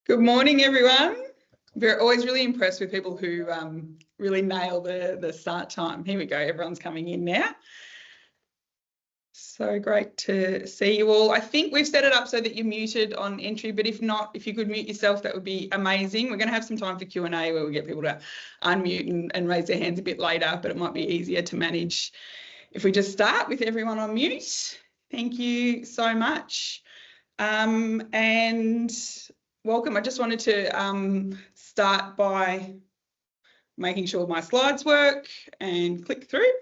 Good morning, everyone. We're always really impressed with people who really nail the start time. Here we go, everyone's coming in now. So great to see you all. I think we've set it up so that you're muted on entry, but if not, if you could mute yourself, that would be amazing. We're going to have some time for Q&A where we get people to unmute and raise their hands a bit later, but it might be easier to manage if we just start with everyone on mute. Thank you so much. And welcome. I just wanted to start by making sure my slides work and click through.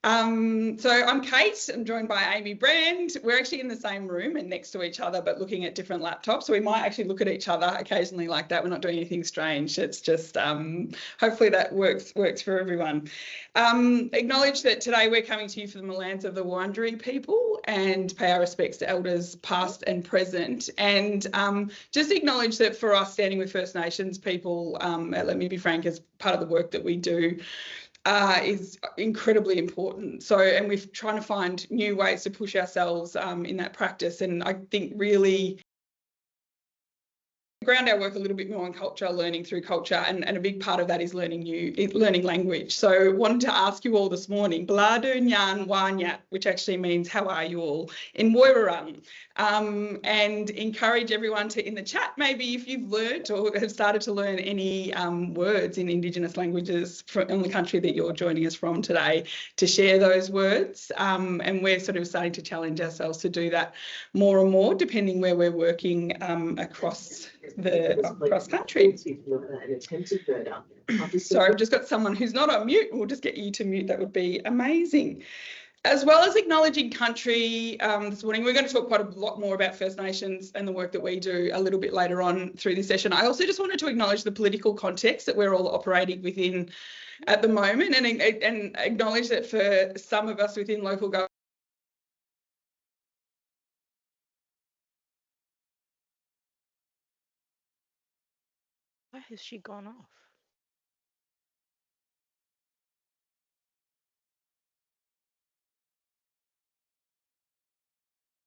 So I'm Kate, I'm joined by Amy Brand. We're actually in the same room and next to each other, but looking at different laptops. So we might actually look at each other occasionally like that. We're not doing anything strange. It's just, hopefully that works for everyone. Acknowledge that today we're coming to you from the lands of the Wurundjeri people and pay our respects to elders past and present. And just acknowledge that for us, standing with First Nations people at Let Me Be Frank, as part of the work that we do, is incredibly important. So, and we're trying to find new ways to push ourselves in that practice. And I think really ground our work a little bit more on culture, learning through culture, and a big part of that is learning language. So wanted to ask you all this morning, Bladu Nyan Wanyat, which actually means how are you all, in Woiwurrung, and encourage everyone to, in the chat, maybe if you've learnt or have started to learn any words in Indigenous languages from the country that you're joining us from today, to share those words. And we're sort of starting to challenge ourselves to do that more and more, depending where we're working across country. Sorry, I've just got someone who's not on mute. We'll just get you to mute. That would be amazing. As well as acknowledging country this morning, we're going to talk quite a lot more about First Nations and the work that we do a little bit later on through this session. I also just wanted to acknowledge the political context that we're all operating within at the moment, and acknowledge that for some of us within local government, Why has she gone off?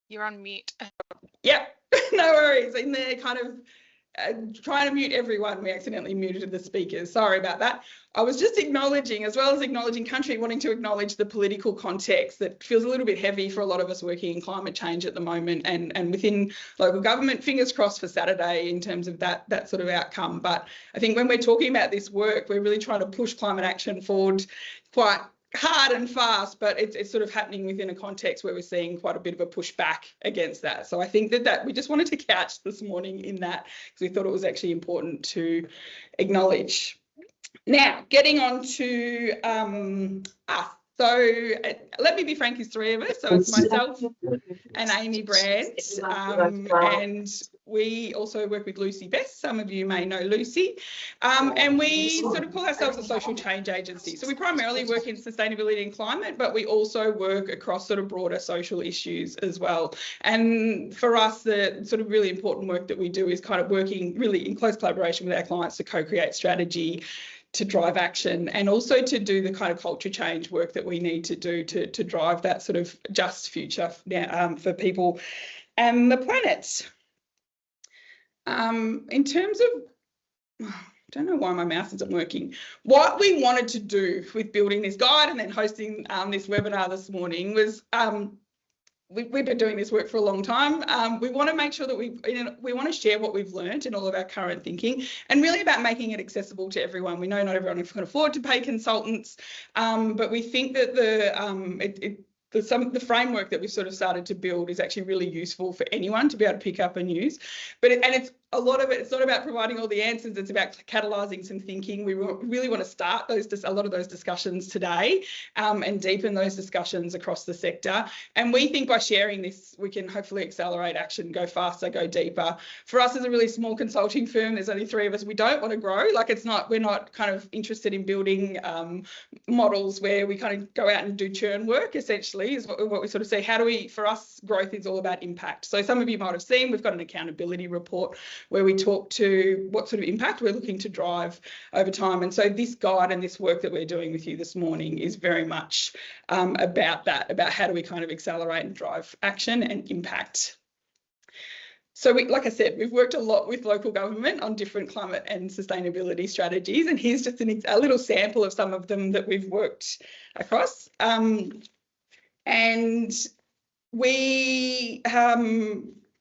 You're on mute. Yep, no worries. In there kind of trying to mute everyone, we accidentally muted the speakers. Sorry about that. I was just acknowledging, as well as acknowledging country, wanting to acknowledge the political context that feels a little bit heavy for a lot of us working in climate change at the moment, and within local government. Fingers crossed for Saturday in terms of that sort of outcome. But I think when we're talking about this work, we're really trying to push climate action forward quite hard and fast, but it's sort of happening within a context where we're seeing quite a bit of a pushback against that. So I think that we just wanted to couch this morning in that, because we thought it was actually important to acknowledge. Now, getting on to us. So Let Me Be Frank is three of us. So it's myself and Amy Brand, and we also work with Lucy Best. Some of you may know Lucy, and we sort of call ourselves a social change agency. So we primarily work in sustainability and climate, but we also work across sort of broader social issues as well. And for us, the sort of really important work that we do is kind of working really in close collaboration with our clients to co-create strategy, to drive action, and also to do the kind of culture change work that we need to do to drive that sort of just future for people and the planet. In terms of, I don't know why my mouse isn't working. What we wanted to do with building this guide and then hosting this webinar this morning was, we've been doing this work for a long time. We want to make sure that we want to share what we've learned in all of our current thinking, and really about making it accessible to everyone. We know not everyone can afford to pay consultants, but we think that the framework that we've sort of started to build is actually really useful for anyone to be able to pick up and use. But it's a lot of it, it's not about providing all the answers, it's about catalysing some thinking. We really want to start a lot of those discussions today, and deepen those discussions across the sector. And we think by sharing this, we can hopefully accelerate action, go faster, go deeper. For us as a really small consulting firm, there's only three of us. We don't want to grow. Like, we're not kind of interested in building models where we kind of go out and do churn work, essentially, is what we sort of say. For us, growth is all about impact. So some of you might have seen, we've got an accountability report where we talk to what sort of impact we're looking to drive over time. And so this guide and this work that we're doing with you this morning is very much about that, about how do we kind of accelerate and drive action and impact. So like I said, we've worked a lot with local government on different climate and sustainability strategies, and here's just a little sample of some of them that we've worked across. And we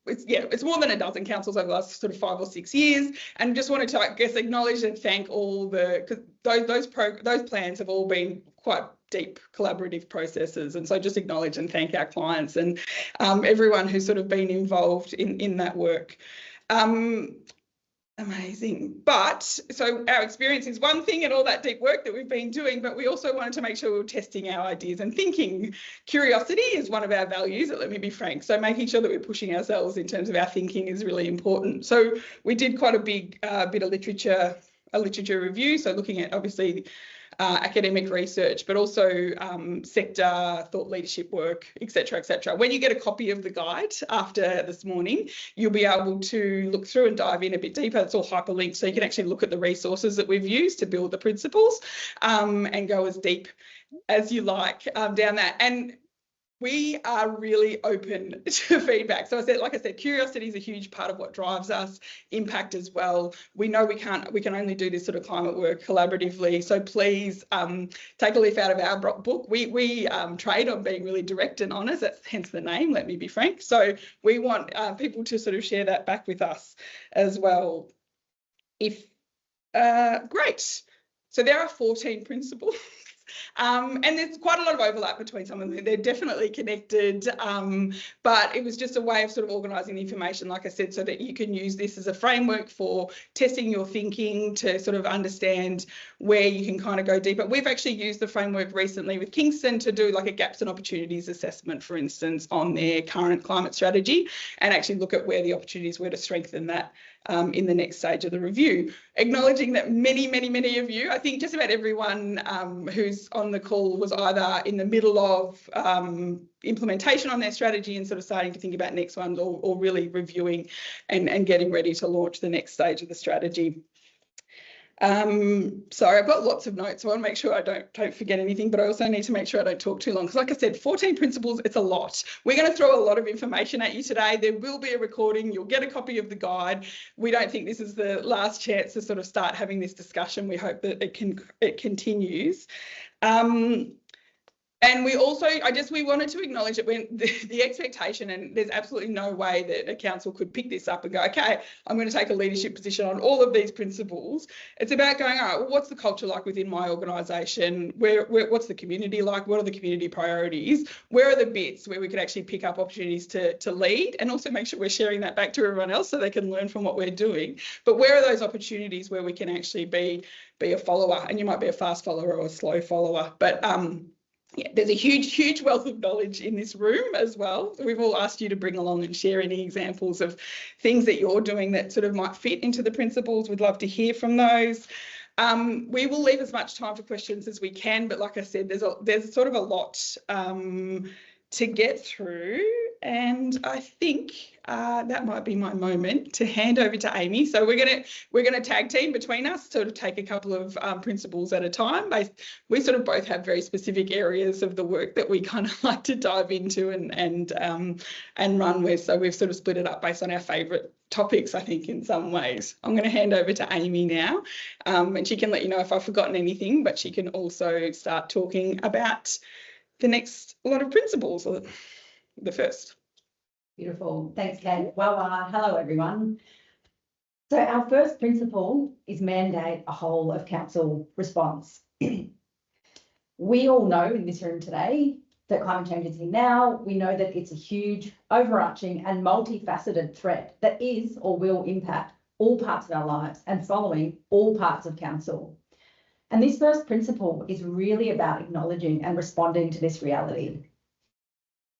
it's more than a dozen councils over the last sort of 5 or 6 years, and just wanted to, I guess, acknowledge and thank all because those plans have all been quite deep collaborative processes, and so just acknowledge and thank our clients and everyone who's sort of been involved in that work. Amazing. But so our experience is one thing and all that deep work that we've been doing, but we also wanted to make sure we were testing our ideas and thinking. Curiosity is one of our values, let me be frank. So making sure that we're pushing ourselves in terms of our thinking is really important. So we did quite a big bit of literature, a literature review. So looking at obviously academic research, but also sector thought leadership work, etc., etc. When you get a copy of the guide after this morning, you'll be able to look through and dive in a bit deeper. It's all hyperlinked, so you can actually look at the resources that we've used to build the principles and go as deep as you like down that. And we are really open to feedback. So like I said, curiosity is a huge part of what drives us, impact as well. We know we can only do this sort of climate work collaboratively. So please take a leaf out of our book. We trade on being really direct and honest. That's hence the name, let me be frank. So we want people to sort of share that back with us as well. Great. So there are 14 principles. And there's quite a lot of overlap between some of them. They're definitely connected, but it was just a way of sort of organising the information, like I said, so that you can use this as a framework for testing your thinking to sort of understand where you can kind of go deeper. We've actually used the framework recently with Kingston to do like a gaps and opportunities assessment, for instance, on their current climate strategy, and actually look at where the opportunities were to strengthen that in the next stage of the review. Acknowledging that many of you, I think just about everyone who's on the call was either in the middle of implementation on their strategy and sort of starting to think about next ones, or really reviewing and getting ready to launch the next stage of the strategy. Sorry, I've got lots of notes. So I want to make sure I don't forget anything, but I also need to make sure I don't talk too long. Because like I said, 14 principles, it's a lot. We're going to throw a lot of information at you today. There will be a recording. You'll get a copy of the guide. We don't think this is the last chance to sort of start having this discussion. We hope that it continues. And we also, we wanted to acknowledge that when the expectation, and there's absolutely no way that a council could pick this up and go, okay, I'm going to take a leadership position on all of these principles. It's about going, all right, well, what's the culture like within my organisation? What's the community like? What are the community priorities? Where are the bits where we could actually pick up opportunities to lead, and also make sure we're sharing that back to everyone else so they can learn from what we're doing? But where are those opportunities where we can actually be a follower? And you might be a fast follower or a slow follower, but yeah, there's a huge wealth of knowledge in this room as well. We've all asked you to bring along and share any examples of things that you're doing that sort of might fit into the principles. We'd love to hear from those. We will leave as much time for questions as we can, but like I said, there's sort of a lot to get through, and I think that might be my moment to hand over to Amy. So we're gonna tag team between us, sort of take a couple of principles at a time. We sort of both have very specific areas of the work that we kind of like to dive into and run with. So we've sort of split it up based on our favourite topics, I think, in some ways. I'm going to hand over to Amy now, and she can let you know if I've forgotten anything, but she can also start talking about the next lot of principles, or the first. Beautiful. Thanks, Kat. Well, hello, everyone. So our first principle is mandate a whole of council response. We all know in this room today that climate change is here now. We know that it's a huge, overarching and multifaceted threat that is or will impact all parts of our lives and following all parts of council. And this first principle is really about acknowledging and responding to this reality.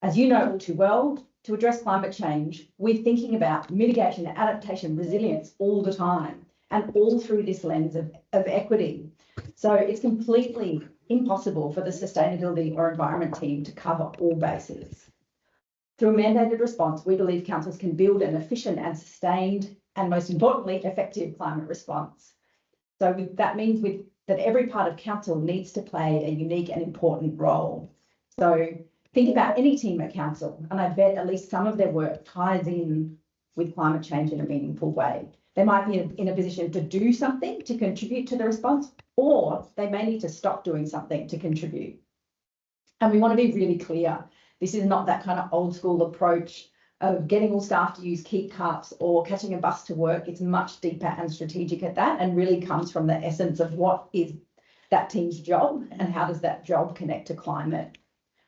As you know all too well, to address climate change, we're thinking about mitigation, adaptation, resilience all the time, and all through this lens of equity. So it's completely impossible for the sustainability or environment team to cover all bases. Through a mandated response, we believe councils can build an efficient and sustained, and most importantly, effective climate response. So that means that every part of council needs to play a unique and important role. So think about any team at council, and I bet at least some of their work ties in with climate change in a meaningful way. They might be in a position to do something to contribute to the response, or they may need to stop doing something to contribute. And we want to be really clear. This is not that kind of old school approach of getting all staff to use keep cups or catching a bus to work. It's much deeper and strategic at that, and really comes from the essence of what is that team's job and how does that job connect to climate.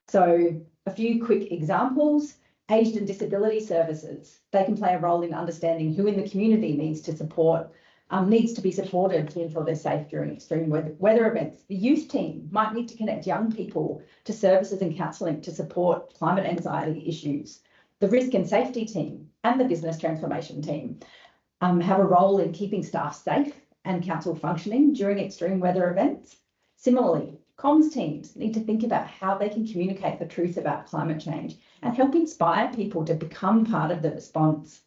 So a few quick examples. Aged and disability services, they can play a role in understanding who in the community needs to be supported to ensure they're safe during extreme weather events. The youth team might need to connect young people to services and counselling to support climate anxiety issues. The risk and safety team and the business transformation team have a role in keeping staff safe and council functioning during extreme weather events. Similarly, comms teams need to think about how they can communicate the truth about climate change and help inspire people to become part of the response.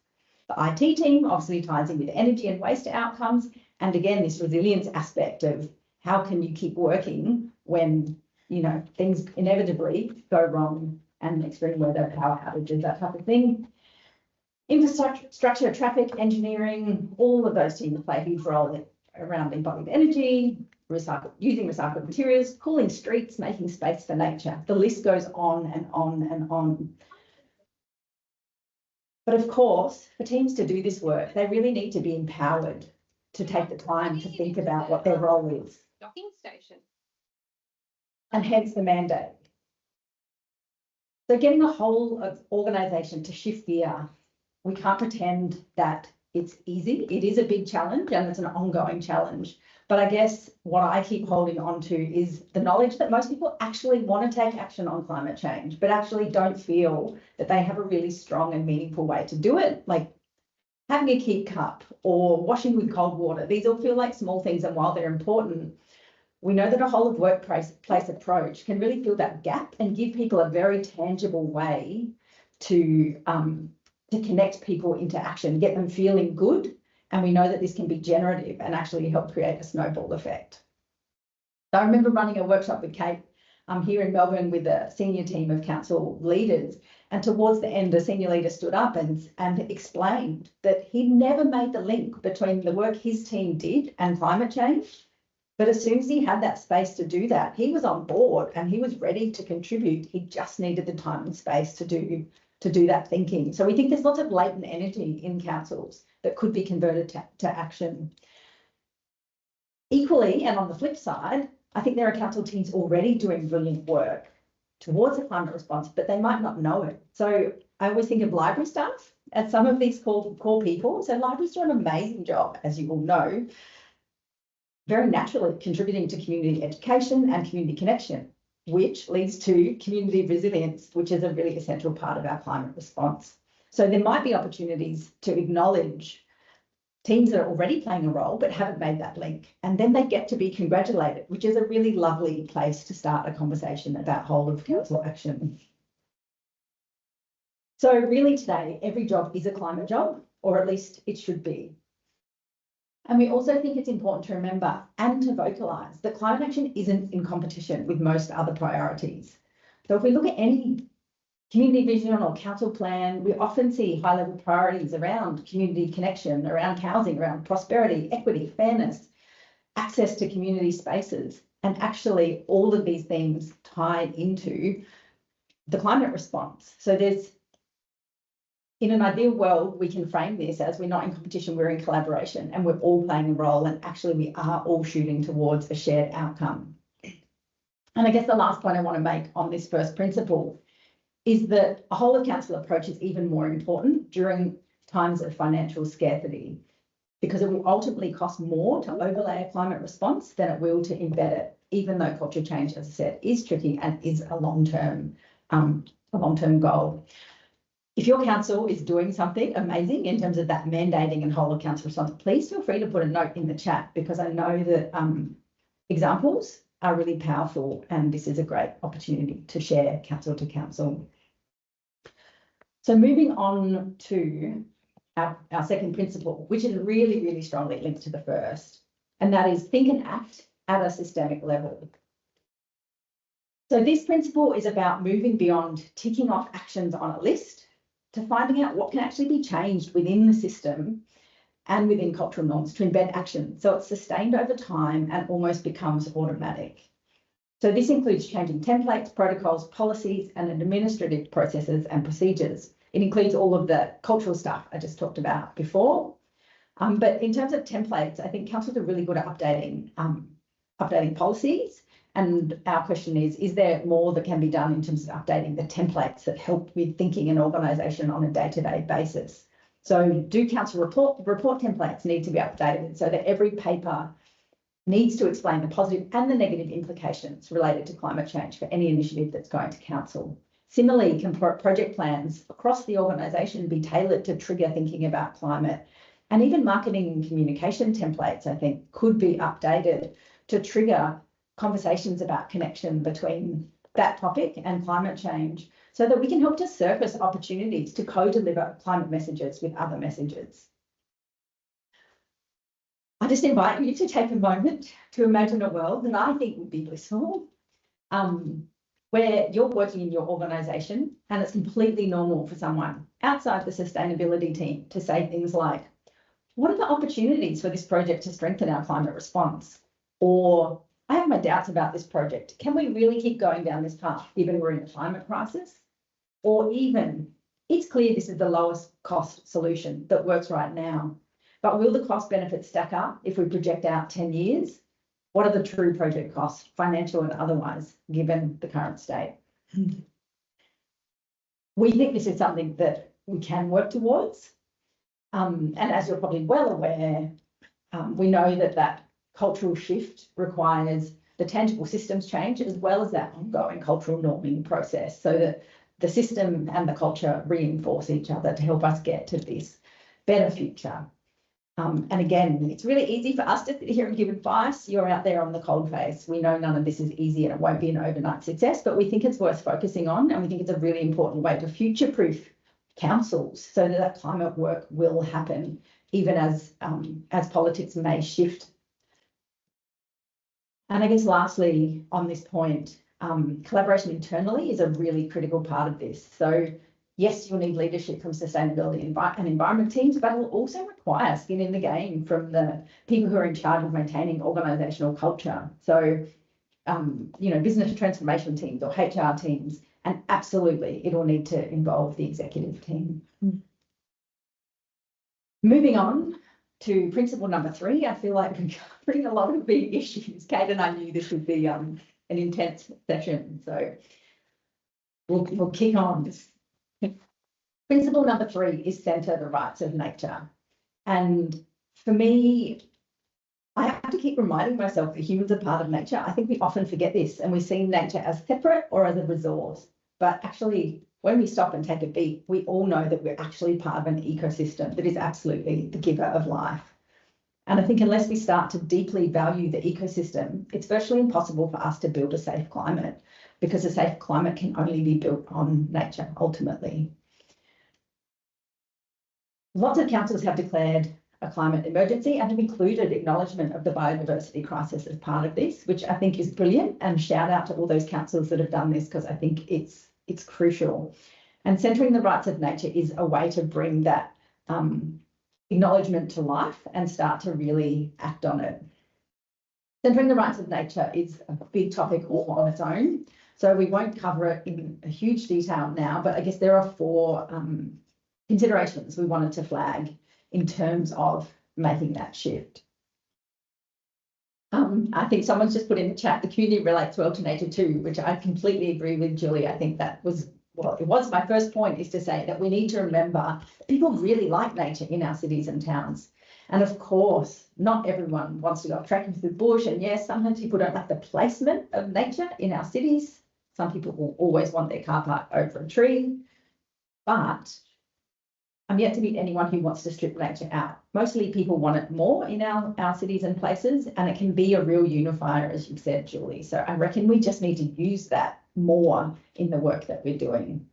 The IT team obviously ties in with energy and waste outcomes. And again, this resilience aspect of how can you keep working when, things inevitably go wrong and extreme weather, power outages, that type of thing. Infrastructure, traffic, engineering, all of those teams play a huge role around embodied energy, using recycled materials, cooling streets, making space for nature. The list goes on and on and on. But of course, for teams to do this work, they really need to be empowered to take the time to think about what their role is. Docking station. And hence the mandate. So getting a whole organisation to shift gear, we can't pretend that it's easy. It is a big challenge and it's an ongoing challenge. But I guess what I keep holding on to is the knowledge that most people actually want to take action on climate change, but actually don't feel that they have a really strong and meaningful way to do it. Like having a keep cup or washing with cold water. These all feel like small things, and while they're important, we know that a whole of workplace approach can really fill that gap and give people a very tangible way to connect people into action, get them feeling good. And we know that this can be generative and actually help create a snowball effect. So I remember running a workshop with Kate here in Melbourne with a senior team of council leaders. And towards the end, a senior leader stood up and explained that he'd never made the link between the work his team did and climate change. But as soon as he had that space to do that, he was on board and he was ready to contribute. He just needed the time and space to do that thinking. So we think there's lots of latent energy in councils that could be converted to action. Equally, and on the flip side, I think there are council teams already doing brilliant work towards a climate response, but they might not know it. So I always think of library staff as some of these core people. So libraries do an amazing job, as you all know, very naturally contributing to community education and community connection, which leads to community resilience, which is a really essential part of our climate response. So there might be opportunities to acknowledge teams that are already playing a role but haven't made that link, and then they get to be congratulated, which is a really lovely place to start a conversation about whole of council action. So really today, every job is a climate job, or at least it should be. And we also think it's important to remember and to vocalise that climate action isn't in competition with most other priorities. So if we look at any community vision or council plan, we often see high-level priorities around community connection, around housing, around prosperity, equity, fairness, access to community spaces. And actually all of these things tie into the climate response. So in an ideal world, we can frame this as we're not in competition, we're in collaboration, and we're all playing a role, and actually we are all shooting towards a shared outcome. And I guess the last point I want to make on this first principle is that a whole of council approach is even more important during times of financial scarcity, because it will ultimately cost more to overlay a climate response than it will to embed it, even though culture change, as I said, is tricky and is a long-term goal. If your council is doing something amazing in terms of that mandating and whole of council response, please feel free to put a note in the chat, because I know that examples are really powerful, and this is a great opportunity to share council to council. So moving on to our second principle, which is really, really strongly linked to the first, and that is think and act at a systemic level. So this principle is about moving beyond ticking off actions on a list to finding out what can actually be changed within the system and within cultural norms to embed action so it's sustained over time and almost becomes automatic. So this includes changing templates, protocols, policies, and administrative processes and procedures. It includes all of the cultural stuff I just talked about before. But in terms of templates, I think councils are really good at updating policies. And our question is there more that can be done in terms of updating the templates that help with thinking and organisation on a day-to-day basis? So do council report templates need to be updated so that every paper needs to explain the positive and the negative implications related to climate change for any initiative that's going to council? Similarly, can project plans across the organisation be tailored to trigger thinking about climate? And even marketing and communication templates, I think, could be updated to trigger conversations about connection between that topic and climate change so that we can help to surface opportunities to co-deliver climate messages with other messages. I just invite you to take a moment to imagine a world that I think would be blissful, where you're working in your organisation and it's completely normal for someone outside the sustainability team to say things like, what are the opportunities for this project to strengthen our climate response? Or, I have my doubts about this project. Can we really keep going down this path given we're in a climate crisis? Or even, it's clear this is the lowest cost solution that works right now, but will the cost benefits stack up if we project out 10 years? What are the true project costs, financial and otherwise, given the current state? We think this is something that we can work towards. And as you're probably well aware, we know that cultural shift requires the tangible systems change as well as that ongoing cultural norming process so that the system and the culture reinforce each other to help us get to this better future. And again, it's really easy for us to sit here and give advice. You're out there on the cold face. We know none of this is easy and it won't be an overnight success, but we think it's worth focusing on, and we think it's a really important way to future-proof councils so that climate work will happen, even as politics may shift. And I guess lastly, on this point, collaboration internally is a really critical part of this. So yes, you'll need leadership from sustainability and environment teams, but it'll also require skin in the game from the people who are in charge of maintaining organisational culture. So, business transformation teams or HR teams, and absolutely it'll need to involve the executive team. Moving on to principle number 3, I feel like we're covering a lot of big issues. Kate and I knew this would be an intense session, so we'll kick on. Principle number 3 is centre the rights of nature. And for me, I have to keep reminding myself that humans are part of nature. I think we often forget this and we see nature as separate or as a resource. But actually, when we stop and take a beat, we all know that we're actually part of an ecosystem that is absolutely the giver of life. And I think unless we start to deeply value the ecosystem, it's virtually impossible for us to build a safe climate, because a safe climate can only be built on nature ultimately. Lots of councils have declared a climate emergency and have included acknowledgement of the biodiversity crisis as part of this, which I think is brilliant, and shout out to all those councils that have done this, because I think it's crucial. And centering the rights of nature is a way to bring that acknowledgement to life and start to really act on it. Centering the rights of nature is a big topic all on its own, so we won't cover it in a huge detail now, but I guess there are 4 considerations we wanted to flag in terms of making that shift. I think someone's just put in the chat, the community relates well to nature too, which I completely agree with, Julie. I think that was, well, it was my first point, is to say that we need to remember people really like nature in our cities and towns. And of course, not everyone wants to go trekking through the bush. And yes, sometimes people don't like the placement of nature in our cities. Some people will always want their car park over a tree, but I'm yet to meet anyone who wants to strip nature out. Mostly people want it more in our cities and places, and it can be a real unifier, as you've said, Julie. So I reckon we just need to use that more in the work that we're doing.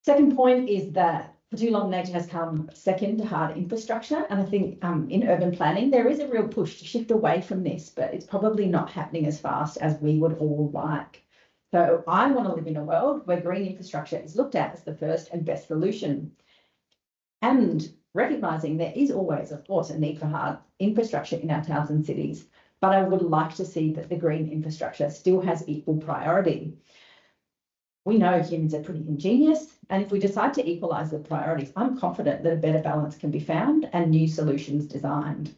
Second point is that for too long, nature has come second to hard infrastructure. And I think in urban planning, there is a real push to shift away from this, but it's probably not happening as fast as we would all like. So I want to live in a world where green infrastructure is looked at as the first and best solution. And recognising there is always, of course, a need for hard infrastructure in our towns and cities, but I would like to see that the green infrastructure still has equal priority. We know humans are pretty ingenious, and if we decide to equalise the priorities, I'm confident that a better balance can be found and new solutions designed.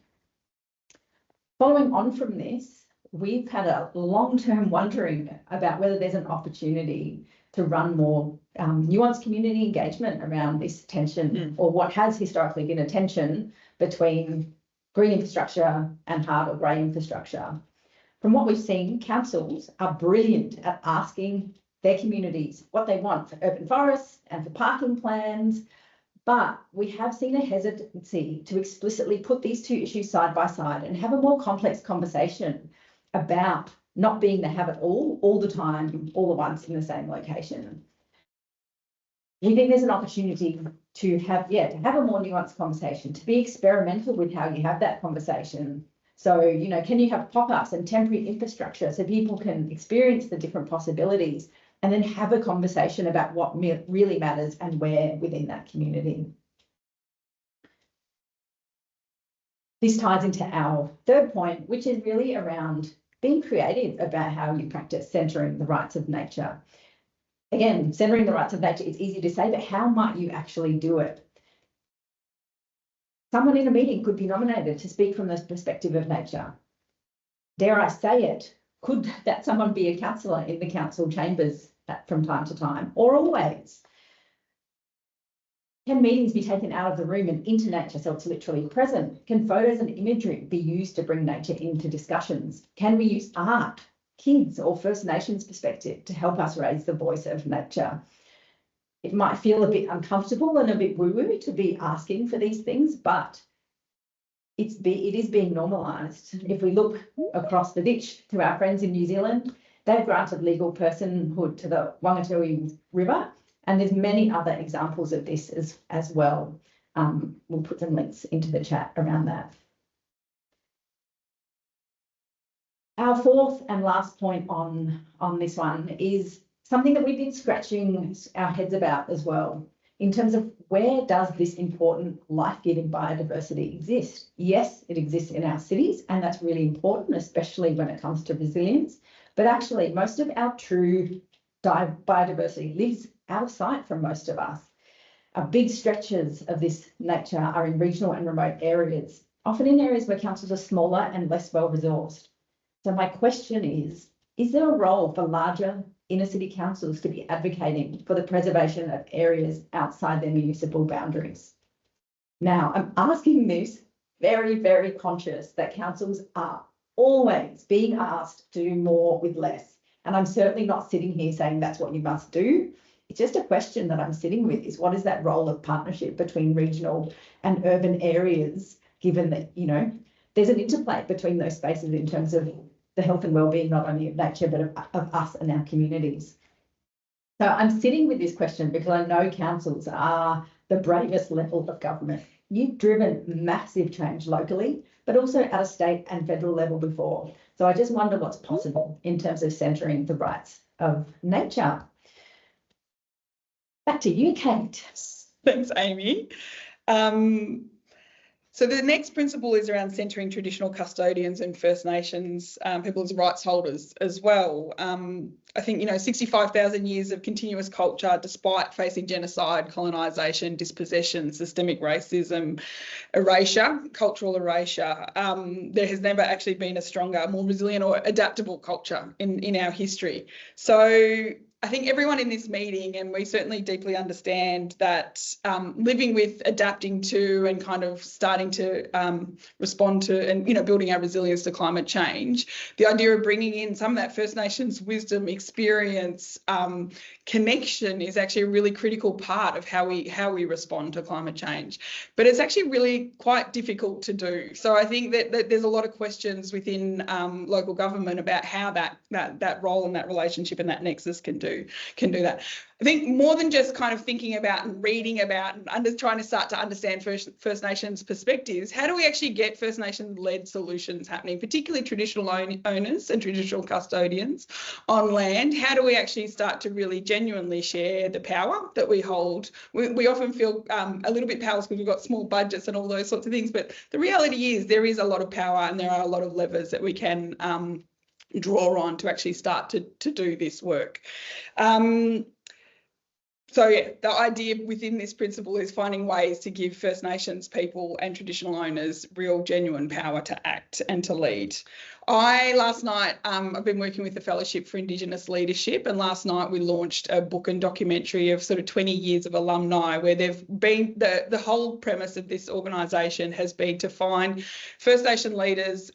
Following on from this, we've had a long-term wondering about whether there's an opportunity to run more nuanced community engagement around this tension, or what has historically been a tension between green infrastructure and hard or grey infrastructure. From what we've seen, councils are brilliant at asking their communities what they want for urban forests and for parking plans, but we have seen a hesitancy to explicitly put these two issues side by side and have a more complex conversation about not being the have it all the time, all at once in the same location. We think there's an opportunity to have a more nuanced conversation, to be experimental with how you have that conversation. So, you know, can you have pop-ups and temporary infrastructure so people can experience the different possibilities and then have a conversation about what really matters and where within that community. This ties into our third point, which is really around being creative about how you practice centering the rights of nature. Again, centering the rights of nature is easy to say, but how might you actually do it? Someone in a meeting could be nominated to speak from the perspective of nature. Dare I say it, could that someone be a councillor in the council chambers from time to time, or always? Can meetings be taken out of the room and into nature so it's literally present? Can photos and imagery be used to bring nature into discussions? Can we use art, kids or First Nations perspective to help us raise the voice of nature? It might feel a bit uncomfortable and a bit woo-woo to be asking for these things, but it is being normalised. If we look across the ditch to our friends in New Zealand, they've granted legal personhood to the Wangatui River, and there's many other examples of this as well. We'll put some links into the chat around that. Our fourth and last point on this one is something that we've been scratching our heads about as well, in terms of where does this important life-giving biodiversity exist? Yes, it exists in our cities, and that's really important, especially when it comes to resilience. But actually, most of our true biodiversity lives out of sight from most of us. Big stretches of this nature are in regional and remote areas, often in areas where councils are smaller and less well-resourced. So my question is there a role for larger inner city councils to be advocating for the preservation of areas outside their municipal boundaries? Now, I'm asking this very, very conscious that councils are always being asked to do more with less. And I'm certainly not sitting here saying that's what you must do. It's just a question that I'm sitting with, is what is that role of partnership between regional and urban areas, given that, you know, there's an interplay between those spaces in terms of the health and well-being, not only of nature, but of us and our communities. So I'm sitting with this question because I know councils are the bravest level of government. You've driven massive change locally, but also at a state and federal level before. So I just wonder what's possible in terms of centering the rights of nature. Back to you, Kate. Thanks, Amy. So the next principle is around centering traditional custodians and First Nations people as rights holders as well. I think, you know, 65,000 years of continuous culture, despite facing genocide, colonisation, dispossession, systemic racism, erasure, cultural erasure, there has never actually been a stronger, more resilient or adaptable culture in our history. So I think everyone in this meeting, and we certainly deeply understand that living with, adapting to, and kind of starting to respond to, and, you know, building our resilience to climate change, the idea of bringing in some of that First Nations wisdom, experience, connection is actually a really critical part of how we respond to climate change. But it's actually really quite difficult to do. So I think that there's a lot of questions within local government about how that role and that relationship and that nexus can do that. I think more than just kind of thinking about and reading about and trying to start to understand First Nations perspectives, how do we actually get First Nation-led solutions happening, particularly traditional owners and traditional custodians on land? How do we actually start to really genuinely share the power that we hold? We often feel a little bit powerless because we've got small budgets and all those sorts of things, but the reality is there is a lot of power and there are a lot of levers that we can draw on to actually start to do this work. So yeah, the idea within this principle is finding ways to give First Nations people and traditional owners real genuine power to act and to lead. Last night, I've been working with the Fellowship for Indigenous Leadership, and last night we launched a book and documentary of sort of 20 years of alumni, where they've been, the whole premise of this organisation has been to find First Nation leaders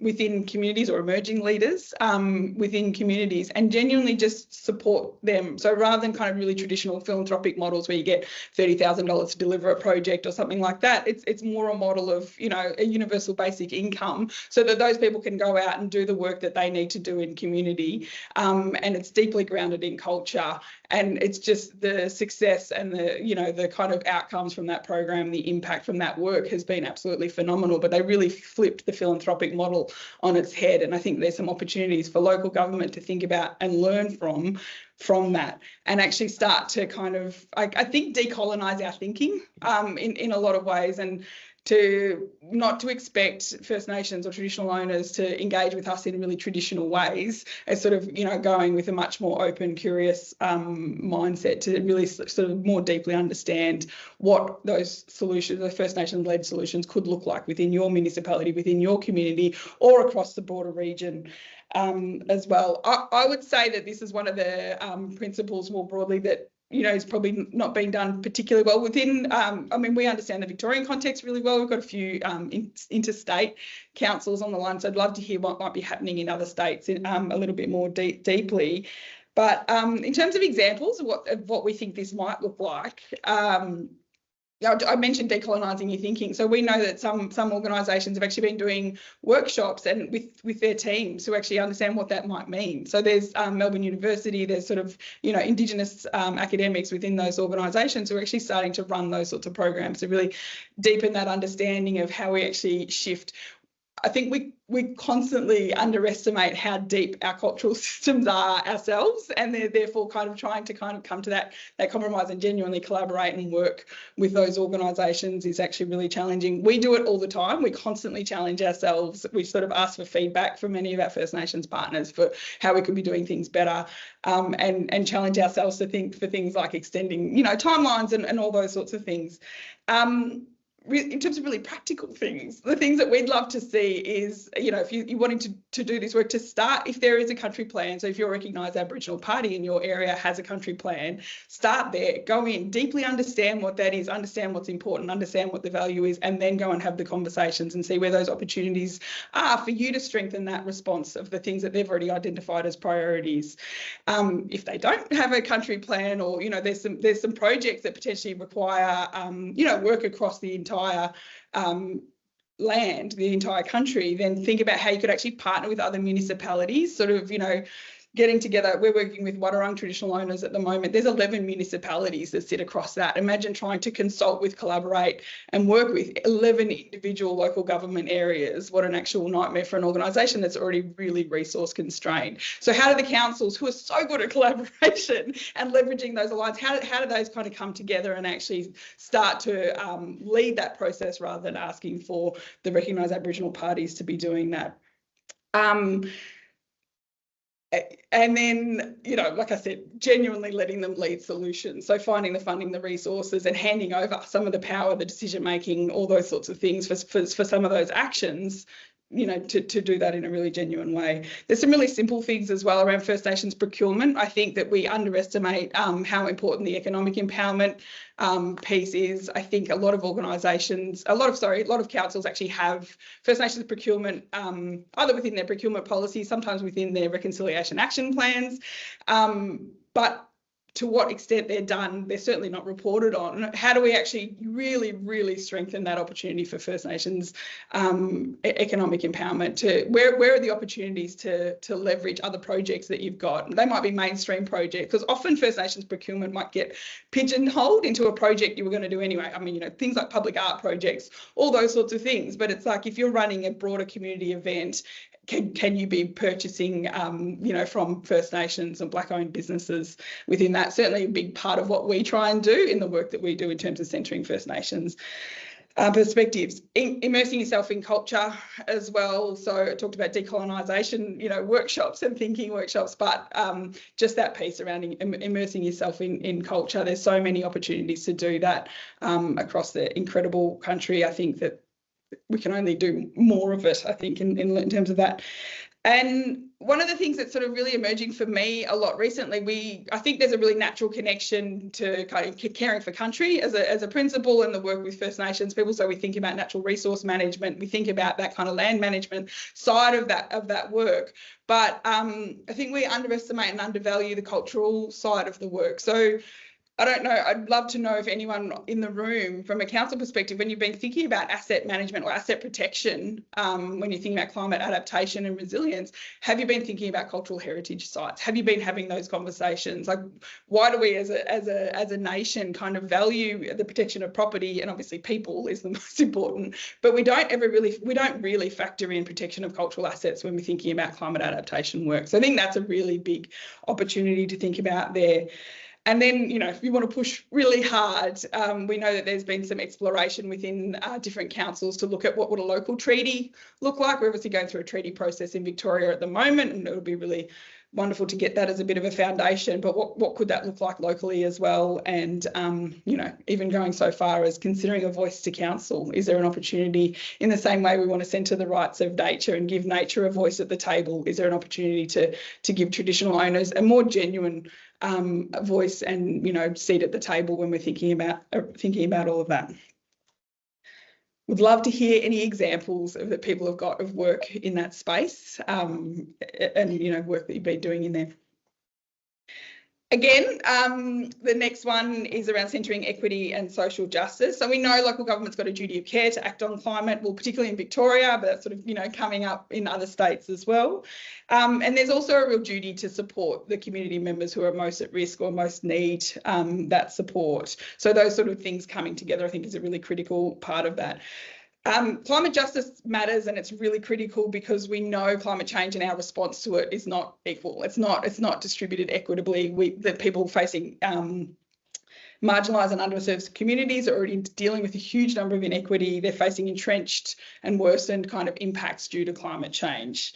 within communities, or emerging leaders within communities, and genuinely just support them. So rather than kind of really traditional philanthropic models where you get $30,000 to deliver a project or something like that, it's more a model of, you know, a universal basic income, so that those people can go out and do the work that they need to do in community, and it's deeply grounded in culture, and it's just the success and the, you know, the kind of outcomes from that program, the impact from that work has been absolutely phenomenal. But they really flipped the philanthropic model on its head, and I think there's some opportunities for local government to think about and learn from that, and actually start to kind of, I think, decolonise our thinking in a lot of ways, and to not to expect First Nations or traditional owners to engage with us in really traditional ways, as sort of, you know, going with a much more open, curious mindset to really sort of more deeply understand what those solutions, the First Nation-led solutions, could look like within your municipality, within your community, or across the broader region. As well. I would say that this is one of the principles more broadly that, you know, is probably not being done particularly well within, I mean, we understand the Victorian context really well. We've got a few interstate councils on the line, so I'd love to hear what might be happening in other states in, a little bit more deeply. But in terms of examples of what we think this might look like, I mentioned decolonising your thinking. So we know that some organisations have actually been doing workshops and with their teams to actually understand what that might mean. So there's Melbourne University, there's sort of, you know, Indigenous academics within those organisations who are actually starting to run those sorts of programs to really deepen that understanding of how we actually shift. I think we constantly underestimate how deep our cultural systems are ourselves, and they're therefore kind of trying to kind of come to that compromise and genuinely collaborate and work with those organisations is actually really challenging. We do it all the time. We constantly challenge ourselves. We sort of ask for feedback from many of our First Nations partners for how we could be doing things better, and challenge ourselves to think for things like extending, you know, timelines and all those sorts of things. In terms of really practical things, the things that we'd love to see is, you know, if you're wanting to do this work, to start, if there is a country plan, so if you're a recognised Aboriginal party in your area has a country plan, start there, go in, deeply understand what that is, understand what's important, understand what the value is, and then go and have the conversations and see where those opportunities are for you to strengthen that response of the things that they've already identified as priorities. If they don't have a country plan, or, you know, there's some projects that potentially require, you know, work across the entire land, the entire country, then think about how you could actually partner with other municipalities, sort of, you know, getting together. We're working with Wadawurrung traditional owners at the moment. There's 11 municipalities that sit across that. Imagine trying to consult with, collaborate and work with 11 individual local government areas. What an actual nightmare for an organisation that's already really resource constrained. So how do the councils, who are so good at collaboration and leveraging those alliances, how do those kind of come together and actually start to lead that process rather than asking for the recognised Aboriginal parties to be doing that? And then, you know, like I said, genuinely letting them lead solutions. So finding the funding, the resources, and handing over some of the power, the decision making, all those sorts of things for some of those actions, you know, to do that in a really genuine way. There's some really simple things as well around First Nations procurement. I think that we underestimate how important the economic empowerment piece is. I think a lot of organisations, a lot of councils actually have First Nations procurement either within their procurement policy, sometimes within their reconciliation action plans, but to what extent they're done, they're certainly not reported on. How do we actually really, really strengthen that opportunity for First Nations economic empowerment? To where are the opportunities to leverage other projects that you've got? They might be mainstream projects, because often First Nations procurement might get pigeonholed into a project you were going to do anyway. I mean, you know, things like public art projects, all those sorts of things. But it's like, if you're running a broader community event, can you be purchasing, you know, from First Nations and Black-owned businesses within that? Certainly a big part of what we try and do in the work that we do in terms of centering First Nations perspectives. Immersing yourself in culture as well. So I talked about decolonisation, you know, workshops and thinking workshops, but just that piece around immersing yourself in culture. There's so many opportunities to do that across the incredible country. I think that we can only do more of it, I think, in terms of that. And one of the things that's sort of really emerging for me a lot recently, I think there's a really natural connection to kind of caring for country as a principle, and the work with First Nations people. So we think about natural resource management, we think about that kind of land management side of that work. But I think we underestimate and undervalue the cultural side of the work. So I don't know, I'd love to know if anyone in the room, from a council perspective, when you've been thinking about asset management or asset protection, when you're thinking about climate adaptation and resilience, have you been thinking about cultural heritage sites? Have you been having those conversations? Like, why do we as a nation kind of value the protection of property? And obviously people is the most important, but we don't really factor in protection of cultural assets when we're thinking about climate adaptation work. So I think that's a really big opportunity to think about there. And then, you know, if you want to push really hard, we know that there's been some exploration within different councils to look at what would a local treaty look like. We're obviously going through a treaty process in Victoria at the moment, and it would be really wonderful to get that as a bit of a foundation. But what could that look like locally as well? And, you know, even going so far as considering a voice to council. Is there an opportunity, in the same way we want to centre the rights of nature and give nature a voice at the table, is there an opportunity to give traditional owners a more genuine voice and, you know, seat at the table when we're thinking about all of that? Would love to hear any examples that people have got of work in that space, and, you know, work that you've been doing in there. Again, the next one is around centering equity and social justice. So we know local government's got a duty of care to act on climate, well, particularly in Victoria, but that's sort of, you know, coming up in other states as well. And there's also a real duty to support the community members who are most at risk or most need that support. So those sort of things coming together, I think, is a really critical part of that. Climate justice matters, and it's really critical because we know climate change and our response to it is not equal. It's not distributed equitably. The people facing marginalised and underserved communities are already dealing with a huge number of inequity. They're facing entrenched and worsened kind of impacts due to climate change.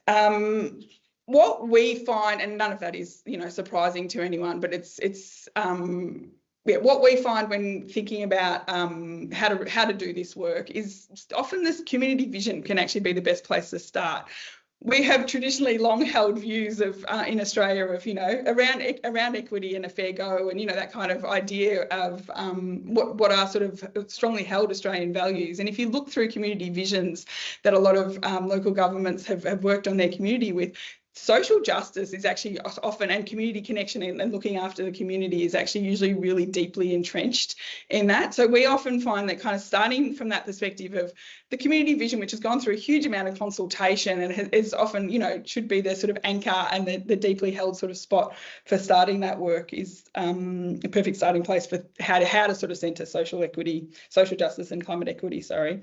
What we find, and none of that is, you know, surprising to anyone, but what we find when thinking about how to do this work is often this community vision can actually be the best place to start. We have traditionally long held views of in Australia of, you know, around equity and a fair go, and, you know, that kind of idea of what are sort of strongly held Australian values. And if you look through community visions that a lot of local governments have worked on their community with, social justice is actually often, and community connection and looking after the community is actually usually really deeply entrenched in that. So we often find that kind of starting from that perspective of the community vision, which has gone through a huge amount of consultation and is often, you know, should be the sort of anchor and the deeply held sort of spot for starting that work, is a perfect starting place for how to sort of centre social equity, social justice and climate equity, sorry.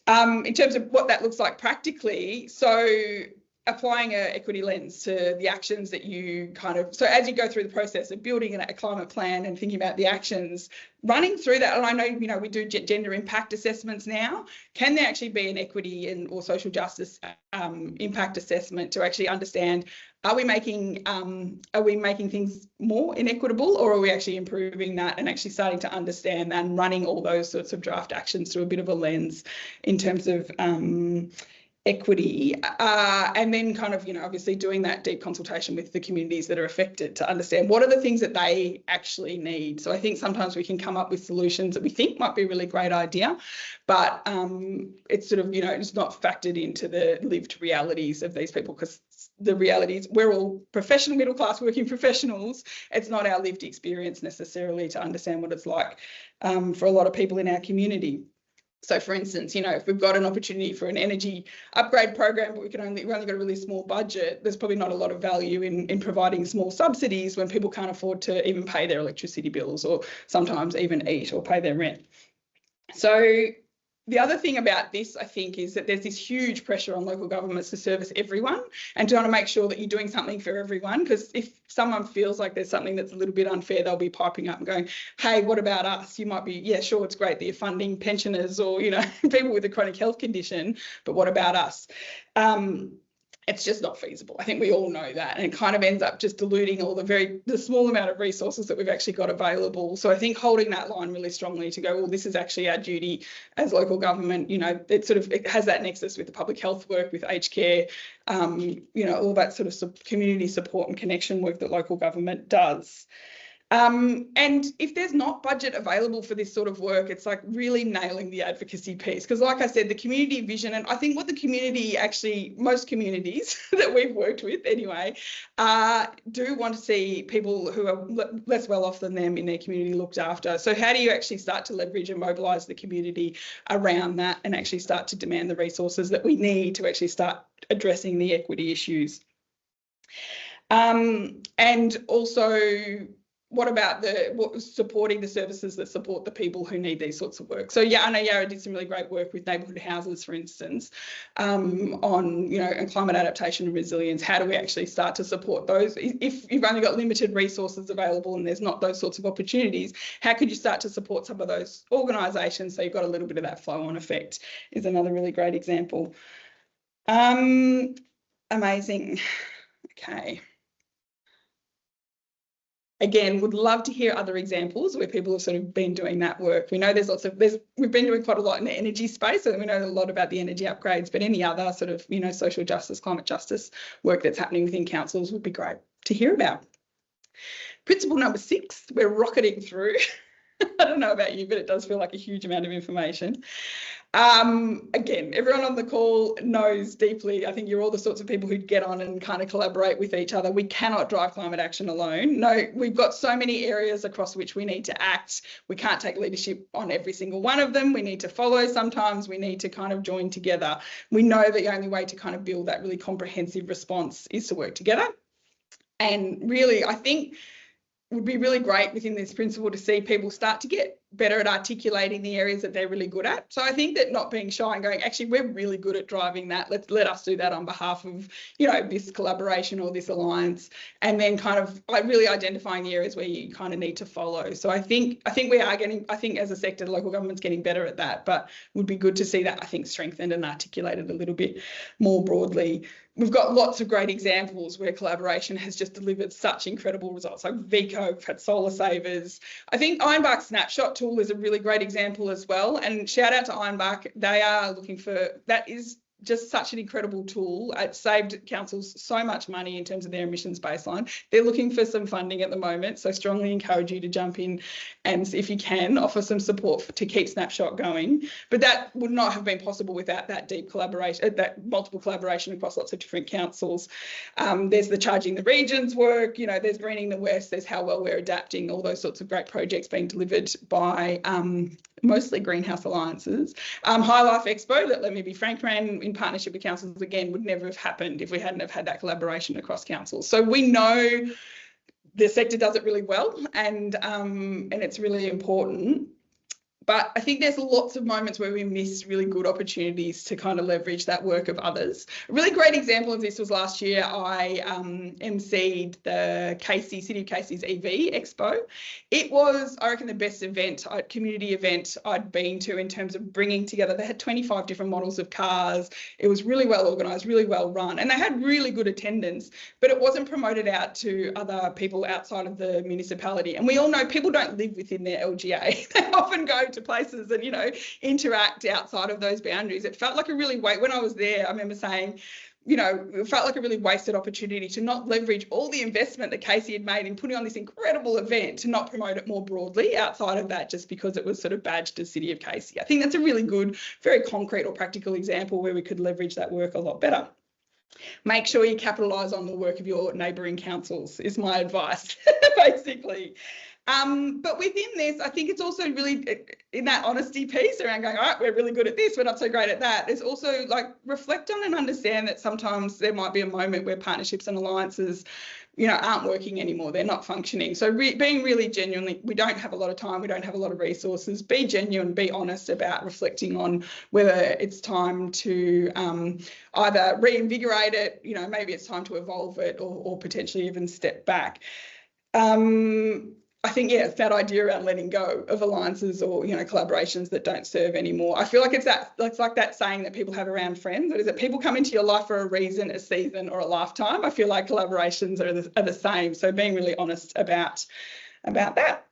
In terms of what that looks like practically, so applying an equity lens to the actions that you so as you go through the process of building a climate plan and thinking about the actions, running through that, and I know, you know, we do gender impact assessments now, can there actually be an equity or social justice impact assessment to actually understand, are we making things more inequitable, or are we actually improving that, and actually starting to understand and running all those sorts of draft actions through a bit of a lens in terms of equity, and then kind of, obviously doing that deep consultation with the communities that are affected to understand what are the things that they actually need. So I think sometimes we can come up with solutions that we think might be a really great idea, but it's sort of, it's not factored into the lived realities of these people, because the reality is we're all professional, middle class working professionals. It's not our lived experience necessarily to understand what it's like for a lot of people in our community. So, for instance, if we've got an opportunity for an energy upgrade program, but we've only got a really small budget, there's probably not a lot of value in providing small subsidies when people can't afford to even pay their electricity bills, or sometimes even eat or pay their rent. So the other thing about this, I think, is that there's this huge pressure on local governments to service everyone and to want to make sure that you're doing something for everyone, because if someone feels like there's something that's a little bit unfair, they'll be piping up and going, hey, what about us? You might be, yeah, sure, it's great that you're funding pensioners or, people with a chronic health condition, but what about us? It's just not feasible. I think we all know that, and it kind of ends up just diluting all the small amount of resources that we've actually got available. So I think holding that line really strongly to go, well, this is actually our duty as local government. It has that nexus with the public health work, with aged care, all that sort of community support and connection work that local government does. And if there's not budget available for this sort of work, it's like really nailing the advocacy piece. Because like I said, the community vision, and I think what the community most communities that we've worked with anyway, do want to see people who are less well off than them in their community looked after. So how do you actually start to leverage and mobilise the community around that and actually start to demand the resources that we need to actually start addressing the equity issues? And also, what about supporting the services that support the people who need these sorts of work? So yeah, I know Yarra did some really great work with neighbourhood houses, for instance, on and climate adaptation and resilience. How do we actually start to support those? If you've only got limited resources available and there's not those sorts of opportunities, how could you start to support some of those organisations so you've got a little bit of that flow-on effect? Is another really great example. Amazing. Okay. Again, would love to hear other examples where people have sort of been doing that work. We know we've been doing quite a lot in the energy space, so we know a lot about the energy upgrades, but any other sort of, social justice, climate justice work that's happening within councils would be great to hear about. Principle number 6, we're rocketing through. I don't know about you, but it does feel like a huge amount of information. Again, everyone on the call knows deeply, I think you're all the sorts of people who get on and kind of collaborate with each other. We cannot drive climate action alone. No, we've got so many areas across which we need to act. We can't take leadership on every single one of them. We need to follow sometimes. We need to kind of join together. We know that the only way to kind of build that really comprehensive response is to work together. And really, I think it would be really great within this principle to see people start to get better at articulating the areas that they're really good at. So I think that not being shy and going, actually, we're really good at driving that. Let us do that on behalf of, this collaboration or this alliance, and then kind of really identifying the areas where you kind of need to follow. So I think we are as a sector, the local government's getting better at that, but it would be good to see that, I think, strengthened and articulated a little bit more broadly. We've got lots of great examples where collaboration has just delivered such incredible results, like VECO, we've had Solar Savers. I think Ironbark Snapshot tool is a really great example as well. And shout out to Ironbark. They are looking for, that is just such an incredible tool. It saved councils so much money in terms of their emissions baseline. They're looking for some funding at the moment, so strongly encourage you to jump in and, if you can, offer some support to keep Snapshot going. But that would not have been possible without that deep collaboration, that multiple collaboration across lots of different councils. There's the Charging the Regions work, there's Greening the West, there's How Well We're Adapting, all those sorts of great projects being delivered by mostly greenhouse alliances. High Life Expo, that Let Me Be Frank ran in partnership with councils, again, would never have happened if we hadn't have had that collaboration across councils. So we know the sector does it really well, and it's really important. But I think there's lots of moments where we miss really good opportunities to kind of leverage that work of others. A really great example of this was last year. I emceed the City of Casey's EV Expo. It was, I reckon, the best community event I'd been to in terms of bringing together. They had 25 different models of cars. It was really well organised, really well run, and they had really good attendance, but it wasn't promoted out to other people outside of the municipality. And we all know people don't live within their LGA. They often go to to places and, you know, interact outside of those boundaries. It felt like a really when I was there, I remember saying, you know, it felt like a really wasted opportunity to not leverage all the investment that Casey had made in putting on this incredible event, to not promote it more broadly outside of that, just because it was sort of badged as City of Casey. I think that's a really good, very concrete or practical example where we could leverage that work a lot better. Make sure you capitalise on the work of your neighbouring councils is my advice, basically. But within this, I think it's also really in that honesty piece around going, all right, we're really good at this, we're not so great at that. There's also like reflect on and understand that sometimes there might be a moment where partnerships and alliances, you know, aren't working anymore. They're not functioning. So being really genuinely, we don't have a lot of time, we don't have a lot of resources. Be genuine, be honest about reflecting on whether it's time to either reinvigorate it, you know, maybe it's time to evolve it, or potentially even step back. I think, yeah, it's that idea around letting go of alliances or, you know, collaborations that don't serve anymore. I feel like it's like that saying that people have around friends. What is it? People come into your life for a reason, a season, or a lifetime. I feel like collaborations are the same. So being really honest about that.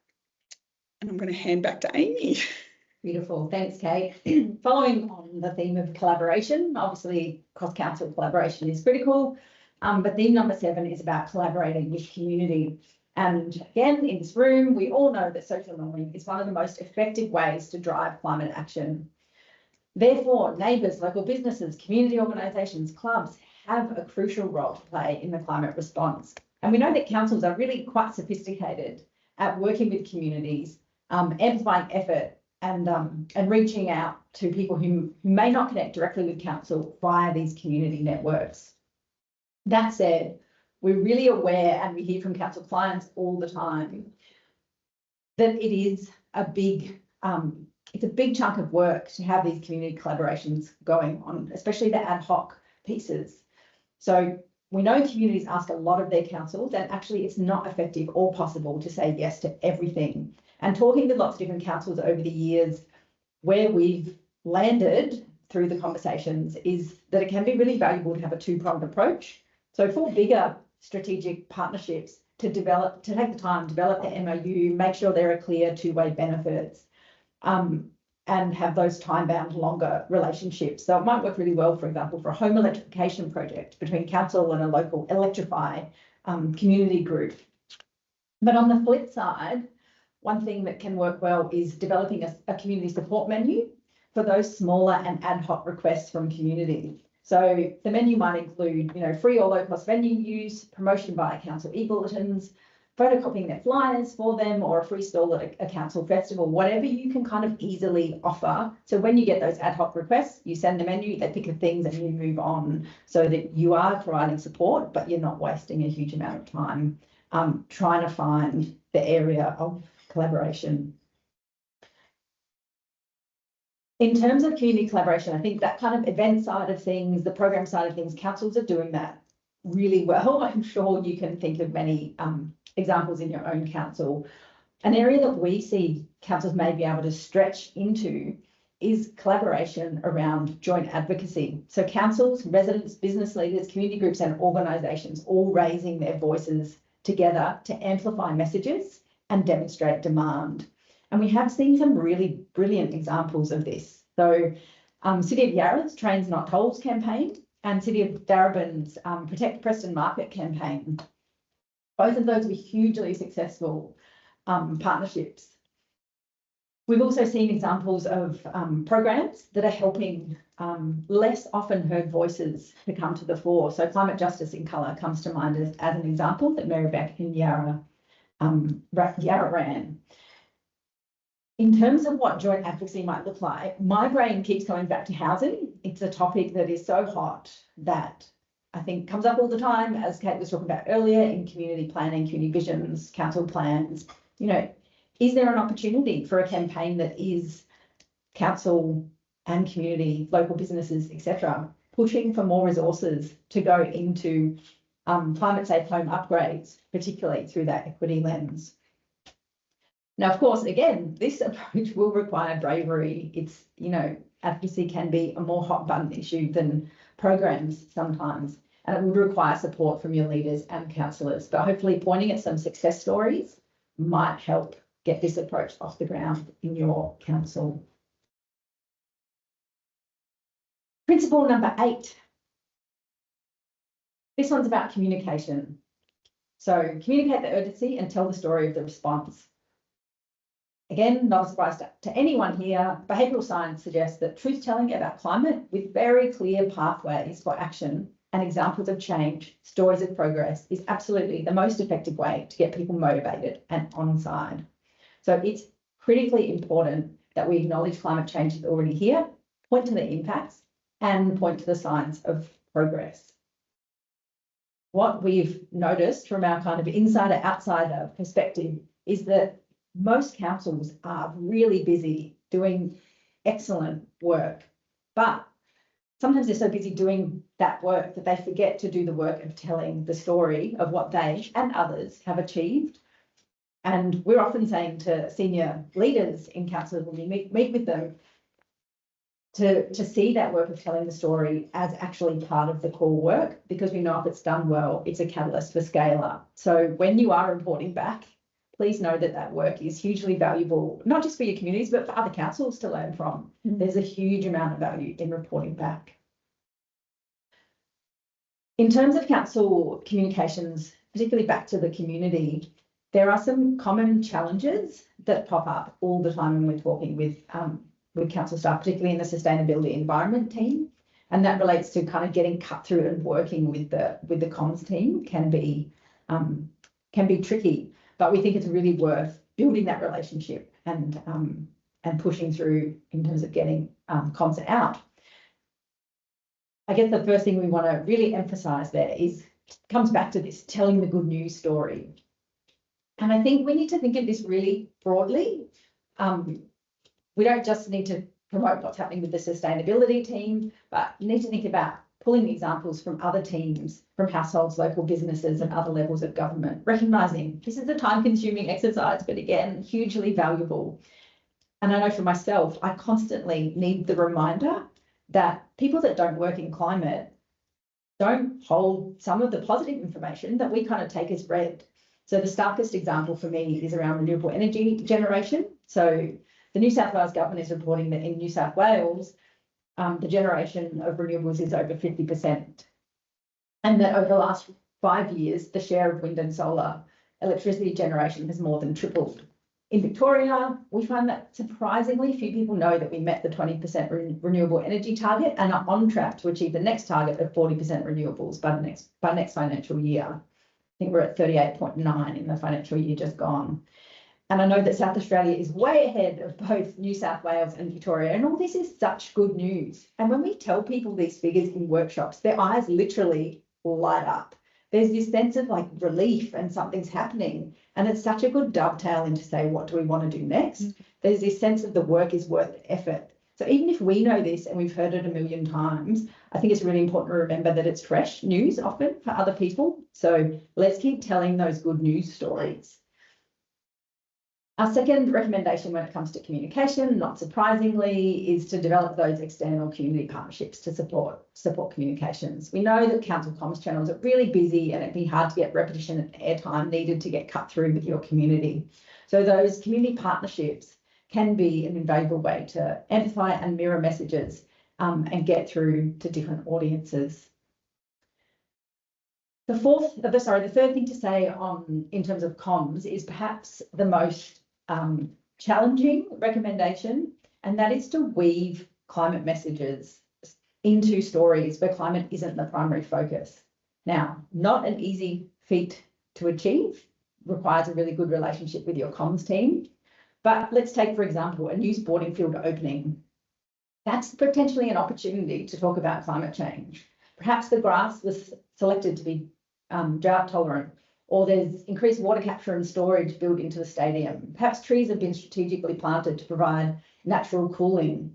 And I'm going to hand back to Amy. Beautiful. Thanks, Kate. Following on the theme of collaboration, obviously cross-council collaboration is critical, but theme number 7 is about collaborating with community. And again, in this room, we all know that social knowing is one of the most effective ways to drive climate action. Therefore, neighbours, local businesses, community organisations, clubs have a crucial role to play in the climate response. And we know that councils are really quite sophisticated at working with communities, amplifying effort and reaching out to people who may not connect directly with council via these community networks. That said, we're really aware, and we hear from council clients all the time, that it is a big, it's a big chunk of work to have these community collaborations going on, especially the ad hoc pieces. So we know communities ask a lot of their councils, and actually it's not effective or possible to say yes to everything. And talking with lots of different councils over the years, where we've landed through the conversations is that it can be really valuable to have a two-pronged approach. So for bigger strategic partnerships, to take the time, develop the MOU, make sure there are clear two-way benefits, and have those time-bound longer relationships. So it might work really well, for example, for a home electrification project between council and a local electrify community group. But on the flip side, one thing that can work well is developing a community support menu for those smaller and ad hoc requests from community. So the menu might include, you know, free or low cost venue use, promotion via council e-bulletins, photocopying their flyers for them, or a free stall at a council festival, whatever you can kind of easily offer. So when you get those ad hoc requests, you send the menu, they pick the things and you move on, so that you are providing support, but you're not wasting a huge amount of time trying to find the area of collaboration. In terms of community collaboration, I think that kind of event side of things, the program side of things, councils are doing that really well. I'm sure you can think of many examples in your own council. An area that we see councils may be able to stretch into is collaboration around joint advocacy. So councils, residents, business leaders, community groups and organisations all raising their voices together to amplify messages and demonstrate demand. And we have seen some really brilliant examples of this. So City of Yarra's Trains Not Tolls campaign and City of Darebin's Protect Preston Market campaign. Both of those were hugely successful partnerships. We've also seen examples of programs that are helping less often heard voices to come to the fore. So Climate Justice in Colour comes to mind as an example that Mary Beck in Yarra ran. In terms of what joint advocacy might look like, my brain keeps going back to housing. It's a topic that is so hot that I think comes up all the time, as Kate was talking about earlier, in community planning, community visions, council plans. You know, is there an opportunity for a campaign that is council and community, local businesses, etc., pushing for more resources to go into climate safe home upgrades, particularly through that equity lens? Now, of course, again, this approach will require bravery. It's, you know, advocacy can be a more hot button issue than programs sometimes, and it would require support from your leaders and councillors. But hopefully pointing at some success stories might help get this approach off the ground in your council. Principle number 8. This one's about communication. So communicate the urgency and tell the story of the response. Again, not a surprise to anyone here, behavioural science suggests that truth-telling about climate with very clear pathways for action and examples of change, stories of progress, is absolutely the most effective way to get people motivated and on side. So it's critically important that we acknowledge climate change is already here, point to the impacts, and point to the signs of progress. What we've noticed from our kind of insider-outsider perspective is that most councils are really busy doing excellent work, but sometimes they're so busy doing that work that they forget to do the work of telling the story of what they and others have achieved. And we're often saying to senior leaders in council when we meet with them to see that work of telling the story as actually part of the core work, because we know if it's done well, it's a catalyst for scale up. So when you are reporting back, please know that that work is hugely valuable, not just for your communities, but for other councils to learn from. There's a huge amount of value in reporting back. In terms of council communications, particularly back to the community, there are some common challenges that pop up all the time when we're talking with council staff, particularly in the sustainability environment team. And that relates to kind of getting cut through and working with the comms team can be tricky, but we think it's really worth building that relationship and pushing through in terms of getting comms out. I guess the first thing we want to really emphasize there comes back to this telling the good news story. And I think we need to think of this really broadly. We don't just need to promote what's happening with the sustainability team, but you need to think about pulling examples from other teams, from households, local businesses, and other levels of government, recognising this is a time-consuming exercise, but again, hugely valuable. And I know for myself, I constantly need the reminder that people that don't work in climate don't hold some of the positive information that we kind of take as read. So the starkest example for me is around renewable energy generation. So the New South Wales government is reporting that in New South Wales, the generation of renewables is over 50%. And that over the last 5 years, the share of wind and solar electricity generation has more than tripled. In Victoria, we find that surprisingly few people know that we met the 20% renewable energy target and are on track to achieve the next target of 40% renewables by next financial year. I think we're at 38.9 in the financial year just gone. And I know that South Australia is way ahead of both New South Wales and Victoria, and all this is such good news. And when we tell people these figures in workshops, their eyes literally light up. There's this sense of like relief and something's happening. And it's such a good dovetail into say, what do we want to do next? There's this sense of the work is worth the effort. So even if we know this and we've heard it a million times, I think it's really important to remember that it's fresh news often for other people. So let's keep telling those good news stories. Our second recommendation when it comes to communication, not surprisingly, is to develop those external community partnerships to support communications. We know that council comms channels are really busy and it'd be hard to get repetition and airtime needed to get cut through with your community. So those community partnerships can be an invaluable way to amplify and mirror messages and get through to different audiences. The third thing to say in terms of comms is perhaps the most challenging recommendation, and that is to weave climate messages into stories where climate isn't the primary focus. Now, not an easy feat to achieve, requires a really good relationship with your comms team. But let's take, for example, a new sporting field opening. That's potentially an opportunity to talk about climate change. Perhaps the grass was selected to be drought tolerant, or there's increased water capture and storage built into the stadium. Perhaps trees have been strategically planted to provide natural cooling.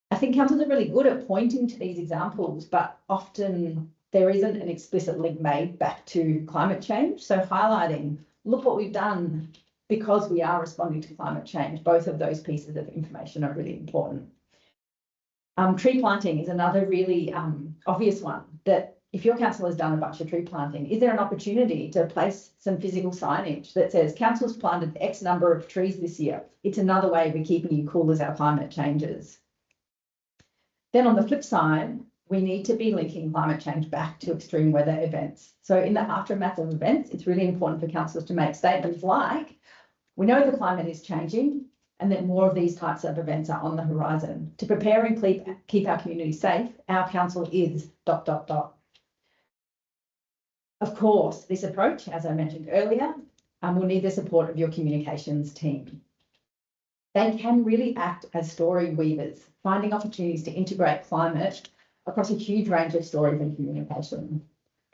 I think councils are really good at pointing to these examples, but often there isn't an explicit link made back to climate change. So highlighting, look what we've done because we are responding to climate change. Both of those pieces of information are really important. Tree planting is another really obvious one that if your council has done a bunch of tree planting, is there an opportunity to place some physical signage that says council's planted X number of trees this year? It's another way we're keeping you cool as our climate changes. Then on the flip side, we need to be linking climate change back to extreme weather events. So in the aftermath of events, it's really important for councillors to make statements like, we know the climate is changing and that more of these types of events are on the horizon. To prepare and keep our community safe, our council is ... Of course, this approach, as I mentioned earlier, will need the support of your communications team. They can really act as story weavers, finding opportunities to integrate climate across a huge range of stories and communication.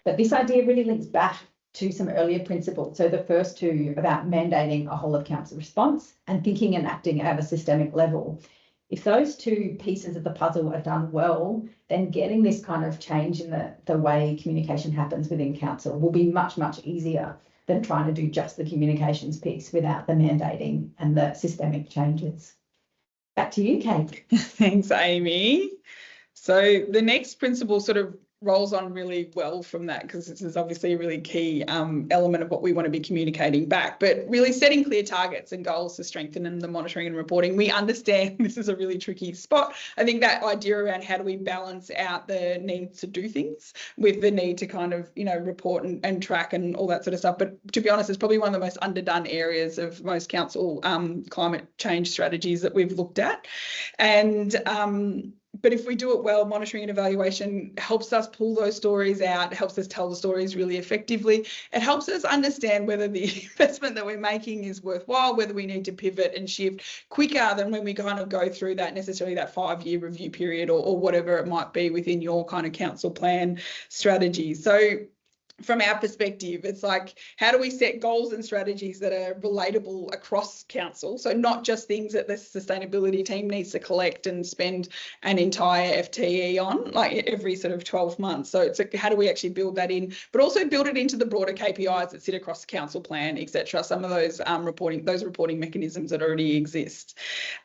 But this idea really links back to some earlier principles. So the first two about mandating a whole of council response and thinking and acting at a systemic level. If those two pieces of the puzzle are done well, then getting this kind of change in the way communication happens within council will be much, much easier than trying to do just the communications piece without the mandating and the systemic changes. Back to you, Kate. Thanks, Amy. So the next principle sort of rolls on really well from that, because this is obviously a really key element of what we want to be communicating back, but really setting clear targets and goals to strengthen the monitoring and reporting. We understand this is a really tricky spot. I think that idea around how do we balance out the need to do things with the need to kind of, report and track and all that sort of stuff. But to be honest, it's probably one of the most underdone areas of most council climate change strategies that we've looked at. And but if we do it well, monitoring and evaluation helps us pull those stories out, it helps us tell the stories really effectively. It helps us understand whether the investment that we're making is worthwhile, whether we need to pivot and shift quicker than when we kind of go through that 5-year review period or whatever it might be within your kind of council plan strategy. So from our perspective, it's like, how do we set goals and strategies that are relatable across council? So not just things that the sustainability team needs to collect and spend an entire FTE on, like every sort of 12 months. So it's like, how do we actually build that in, but also build it into the broader KPIs that sit across the council plan, etc. Some of those reporting mechanisms that already exist.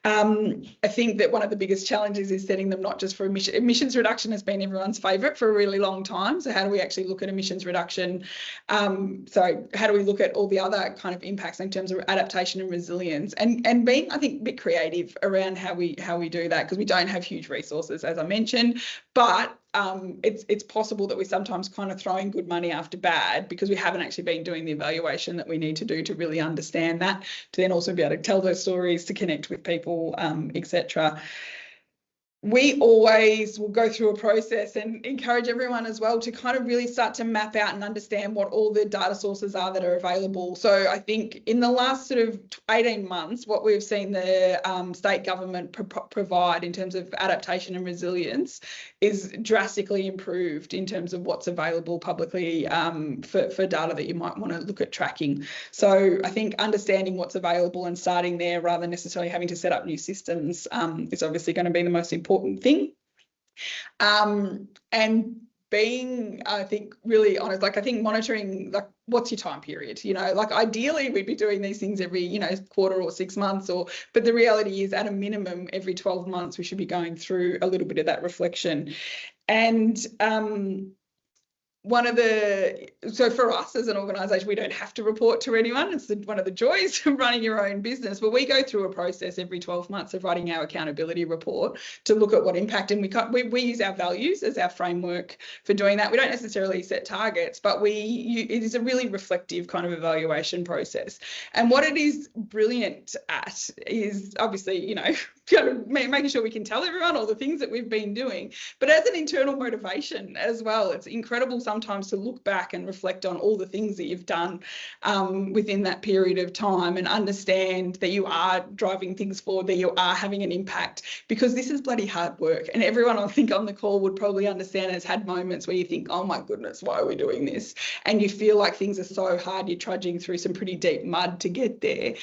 I think that one of the biggest challenges is setting them not just for emissions reduction has been everyone's favourite for a really long time. So how do we actually look at emissions reduction? So how do we look at all the other kind of impacts in terms of adaptation and resilience, and being, I think, a bit creative around how we do that, because we don't have huge resources, as I mentioned, but it's possible that we're sometimes kind of throwing good money after bad because we haven't actually been doing the evaluation that we need to do to really understand that, to then also be able to tell those stories, to connect with people, etc. We always will go through a process and encourage everyone as well to kind of really start to map out and understand what all the data sources are that are available. So I think in the last sort of 18 months, what we've seen the state government provide in terms of adaptation and resilience is drastically improved in terms of what's available publicly for data that you might want to look at tracking. So I think understanding what's available and starting there rather than necessarily having to set up new systems is obviously going to be the most important thing. And being, I think, really honest, like I think monitoring, like what's your time period, like ideally we'd be doing these things every, quarter or 6 months, but the reality is at a minimum every 12 months we should be going through a little bit of that reflection. And so for us as an organisation, we don't have to report to anyone. It's one of the joys of running your own business. But we go through a process every 12 months of writing our accountability report to look at what impact, and we use our values as our framework for doing that. We don't necessarily set targets, but it is a really reflective kind of evaluation process. And what it is brilliant at is obviously, kind of making sure we can tell everyone all the things that we've been doing, but as an internal motivation as well. It's incredible sometimes to look back and reflect on all the things that you've done within that period of time and understand that you are driving things forward, that you are having an impact, because this is bloody hard work. And everyone I think on the call would probably understand has had moments where you think, oh my goodness, why are we doing this? And you feel like things are so hard, you're trudging through some pretty deep mud to get there.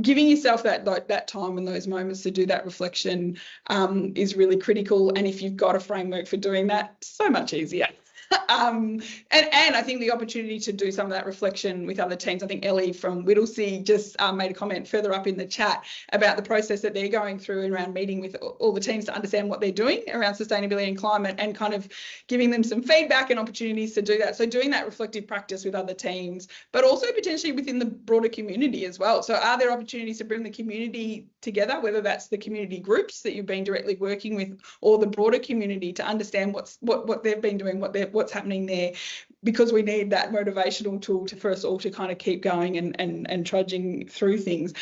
Giving yourself that time and those moments to do that reflection is really critical. And if you've got a framework for doing that, so much easier. and I think the opportunity to do some of that reflection with other teams. I think Ellie from Whittlesea just made a comment further up in the chat about the process that they're going through around meeting with all the teams to understand what they're doing around sustainability and climate, and kind of giving them some feedback and opportunities to do that. So doing that reflective practice with other teams, but also potentially within the broader community as well. So are there opportunities to bring the community together, whether that's the community groups that you've been directly working with or the broader community, to understand what they've been doing, what's happening there, because we need that motivational tool for us all to kind of keep going and trudging through things.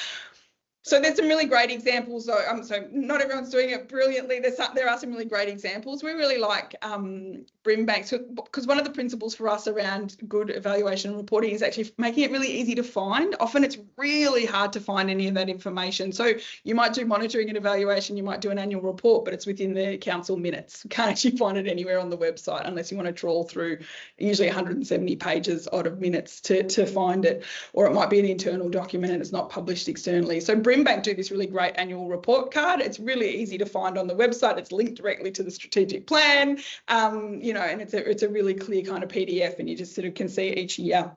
So there's some really great examples. So not everyone's doing it brilliantly. There are some really great examples. We really like Brimbank, because one of the principles for us around good evaluation and reporting is actually making it really easy to find. Often it's really hard to find any of that information. So you might do monitoring and evaluation, you might do an annual report, but it's within the council minutes. You can't actually find it anywhere on the website unless you want to trawl through usually 170 pages odd of minutes to find it, or it might be an internal document and it's not published externally. So Brimbank do this really great annual report card. It's really easy to find on the website. It's linked directly to the strategic plan, you know, and it's a really clear kind of PDF, and you just sort of can see each year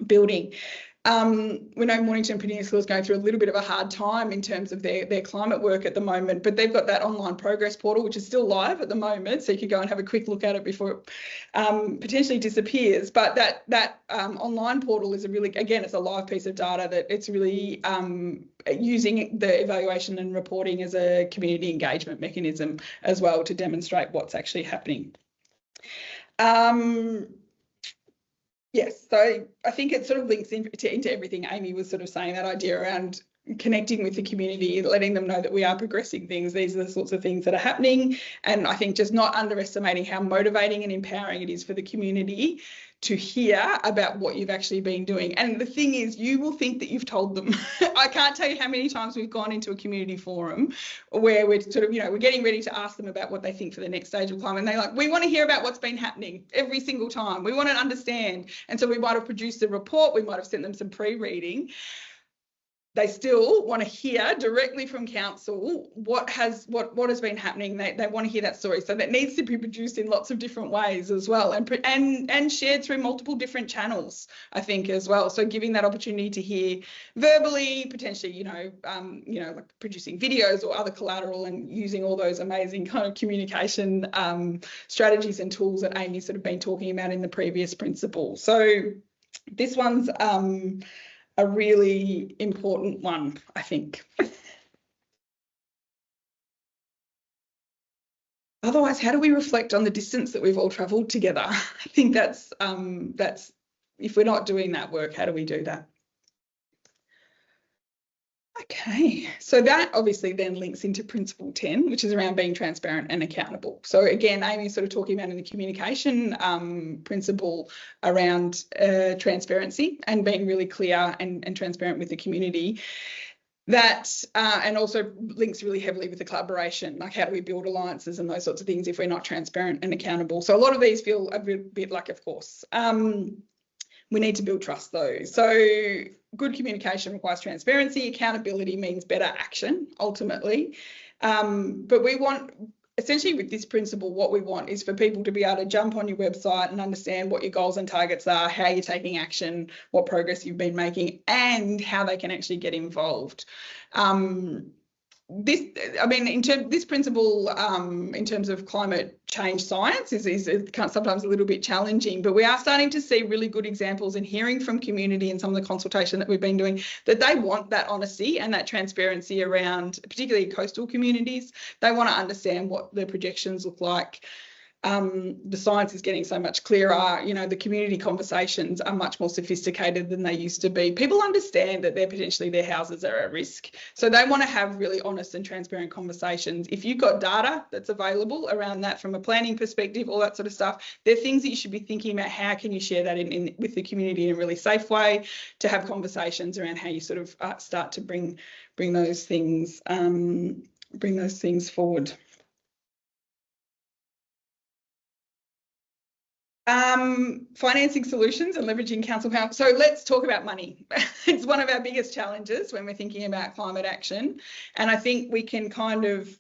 building. We know Mornington Peninsula is going through a little bit of a hard time in terms of their climate work at the moment, but they've got that online progress portal, which is still live at the moment, so you could go and have a quick look at it before it potentially disappears. But that online portal is it's a live piece of data that it's really using the evaluation and reporting as a community engagement mechanism as well to demonstrate what's actually happening. Yes, so I think it sort of links into everything Amy was sort of saying, that idea around connecting with the community, letting them know that we are progressing things. These are the sorts of things that are happening. And I think just not underestimating how motivating and empowering it is for the community to hear about what you've actually been doing. And the thing is, you will think that you've told them. I can't tell you how many times we've gone into a community forum where we're sort of, you know, we're getting ready to ask them about what they think for the next stage of climate. And they're like, we want to hear about what's been happening every single time. We want to understand. And so we might have produced a report. We might have sent them some pre-reading. They still want to hear directly from council what has been happening. They want to hear that story. So that needs to be produced in lots of different ways as well, and shared through multiple different channels, I think, as well. So giving that opportunity to hear verbally, potentially, like producing videos or other collateral, and using all those amazing kind of communication strategies and tools that Amy's sort of been talking about in the previous principle. So this one's a really important one, I think. Otherwise, how do we reflect on the distance that we've all travelled together? I think that's if we're not doing that work, how do we do that? Okay, so that obviously then links into principle 10, which is around being transparent and accountable. So again, Amy's sort of talking about in the communication principle around transparency and being really clear and transparent with the community. That and also links really heavily with the collaboration, like how do we build alliances and those sorts of things if we're not transparent and accountable. So a lot of these feel a bit like, of course, we need to build trust though. So good communication requires transparency. Accountability means better action ultimately. But we want, essentially with this principle, what we want is for people to be able to jump on your website and understand what your goals and targets are, how you're taking action, what progress you've been making, and how they can actually get involved. This principle in terms of climate change science is sometimes a little bit challenging, but we are starting to see really good examples and hearing from community and some of the consultation that we've been doing that they want that honesty and that transparency around, particularly coastal communities. They want to understand what their projections look like. The science is getting so much clearer. You know, the community conversations are much more sophisticated than they used to be. People understand that their houses are at risk. So they want to have really honest and transparent conversations. If you've got data that's available around that from a planning perspective, all that sort of stuff, they're things that you should be thinking about. How can you share that with the community in a really safe way, to have conversations around how you sort of start to bring those things forward. Financing solutions and leveraging council power. So let's talk about money. It's one of our biggest challenges when we're thinking about climate action. And I think we can kind of,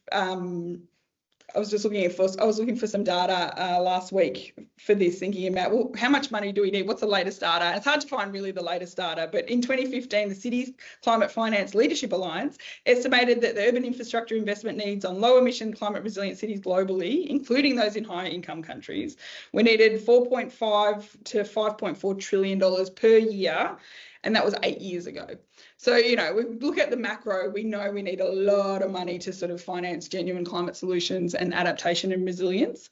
I was looking for some data last week for this, thinking about, well, how much money do we need? What's the latest data? And it's hard to find really the latest data, but in 2015, the Cities Climate Finance Leadership Alliance estimated that the urban infrastructure investment needs on low emission climate resilient cities globally, including those in higher income countries, we needed $4.5 to $5.4 trillion per year. And that was 8 years ago. So, you know, we look at the macro, we know we need a lot of money to sort of finance genuine climate solutions and adaptation and resilience.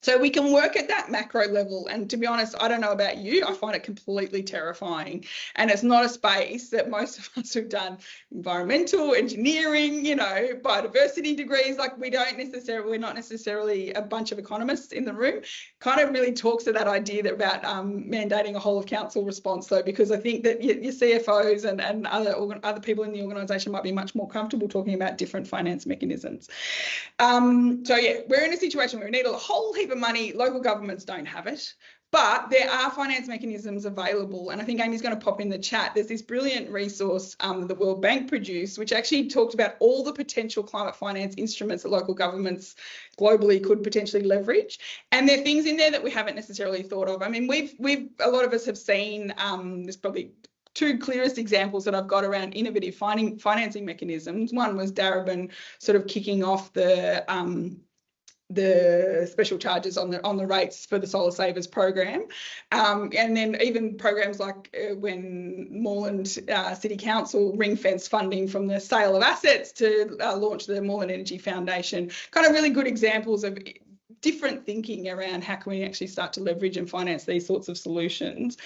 So we can work at that macro level. And to be honest, I don't know about you, I find it completely terrifying. And it's not a space that most of us who've done environmental engineering, you know, biodiversity degrees, like we're not necessarily a bunch of economists in the room, kind of really talks to that idea about mandating a whole of council response though, because I think that your CFOs and other people in the organisation might be much more comfortable talking about different finance mechanisms. So yeah, we're in a situation where we need a whole heap of money. Local governments don't have it, but there are finance mechanisms available. And I think Amy's going to pop in the chat. There's this brilliant resource the World Bank produced, which actually talked about all the potential climate finance instruments that local governments globally could potentially leverage. And there are things in there that we haven't necessarily thought of. I mean, a lot of us have seen, there's probably two clearest examples that I've got around innovative financing mechanisms. One was Darebin sort of kicking off the special charges on the rates for the Solar Savers program, and then even programs like when Moreland City Council ring-fenced funding from the sale of assets to launch the Moreland Energy Foundation. Kind of really good examples of different thinking around how can we actually start to leverage and finance these sorts of solutions.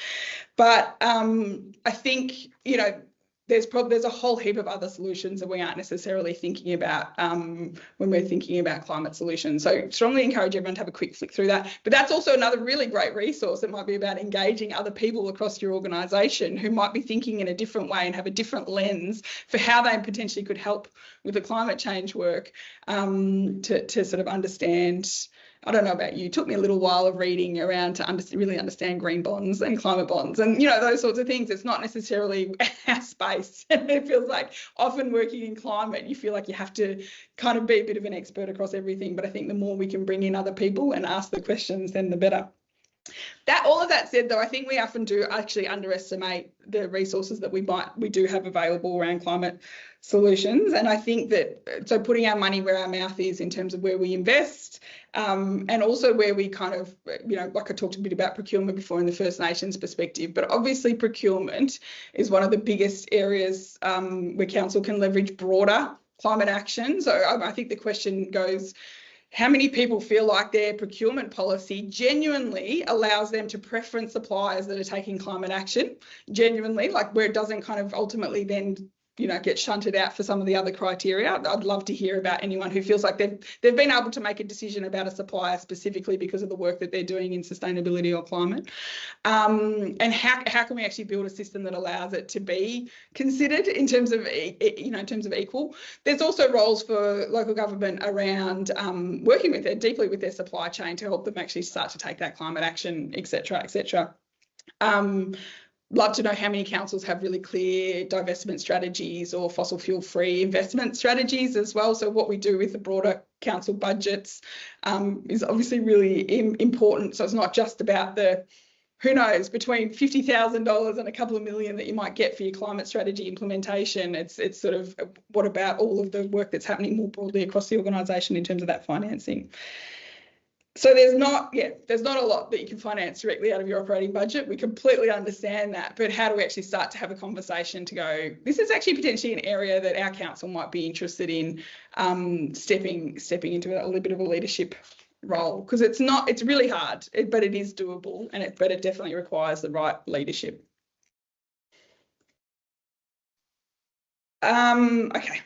But I think, you know, there's a whole heap of other solutions that we aren't necessarily thinking about when we're thinking about climate solutions. So strongly encourage everyone to have a quick flick through that. But that's also another really great resource that might be about engaging other people across your organisation who might be thinking in a different way and have a different lens for how they potentially could help with the climate change work, to sort of understand. I don't know about you, it took me a little while of reading around to really understand green bonds and climate bonds and, you know, those sorts of things. It's not necessarily our space. It feels like often working in climate, you feel like you have to kind of be a bit of an expert across everything. But I think the more we can bring in other people and ask the questions, then the better. All of that said, though, I think we often do actually underestimate the resources that we do have available around climate solutions. And I think that, so putting our money where our mouth is in terms of where we invest, and also where we kind of, you know, like I talked a bit about procurement before in the First Nations perspective, but obviously procurement is one of the biggest areas where council can leverage broader climate action. So I think the question goes, how many people feel like their procurement policy genuinely allows them to preference suppliers that are taking climate action, genuinely, like where it doesn't kind of ultimately then, you know, get shunted out for some of the other criteria? I'd love to hear about anyone who feels like they've been able to make a decision about a supplier specifically because of the work that they're doing in sustainability or climate. And how can we actually build a system that allows it to be considered in terms of, you know, in terms of equal? There's also roles for local government around working deeply with their supply chain to help them actually start to take that climate action, et cetera, et cetera. Love to know how many councils have really clear divestment strategies or fossil fuel free investment strategies as well. So what we do with the broader council budgets is obviously really important. So it's not just about the, who knows, between $50,000 and a couple of million that you might get for your climate strategy implementation. It's sort of, what about all of the work that's happening more broadly across the organisation in terms of that financing? So there's not a lot that you can finance directly out of your operating budget. We completely understand that, but how do we actually start to have a conversation to go, this is actually potentially an area that our council might be interested in stepping into a little bit of a leadership role, because it's really hard, but it is doable, but it definitely requires the right leadership. Okay.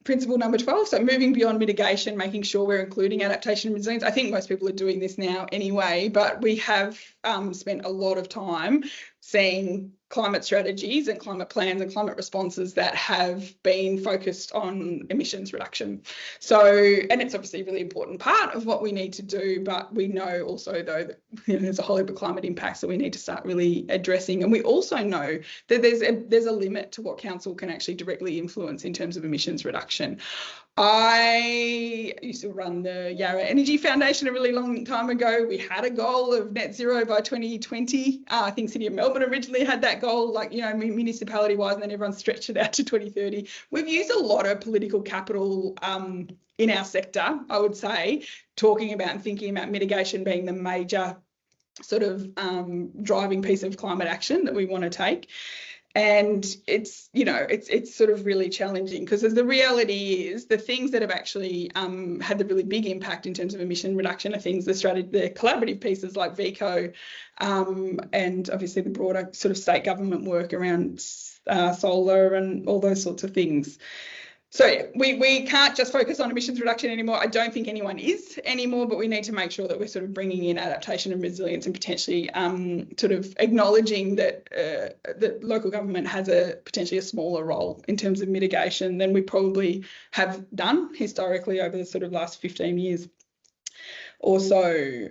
Principle number 12, so moving beyond mitigation, making sure we're including adaptation and resilience. I think most people are doing this now anyway, but we have spent a lot of time seeing climate strategies and climate plans and climate responses that have been focused on emissions reduction. So, and it's obviously a really important part of what we need to do, but we know also though that, you know, there's a whole heap of climate impacts that we need to start really addressing. And we also know that there's a limit to what council can actually directly influence in terms of emissions reduction. I used to run the Yarra Energy Foundation a really long time ago. We had a goal of net zero by 2020. I think City of Melbourne originally had that goal, like, you know, municipality wise, and then everyone stretched it out to 2030. We've used a lot of political capital in our sector, I would say, talking about and thinking about mitigation being the major sort of driving piece of climate action that we want to take. And it's, you know, it's sort of really challenging because the reality is the things that have actually had the really big impact in terms of emission reduction are things, the collaborative pieces like VECO, and obviously the broader sort of state government work around solar and all those sorts of things. So yeah, we can't just focus on emissions reduction anymore. I don't think anyone is anymore, but we need to make sure that we're sort of bringing in adaptation and resilience and potentially sort of acknowledging that that local government has potentially a smaller role in terms of mitigation than we probably have done historically over the sort of last 15 years or so.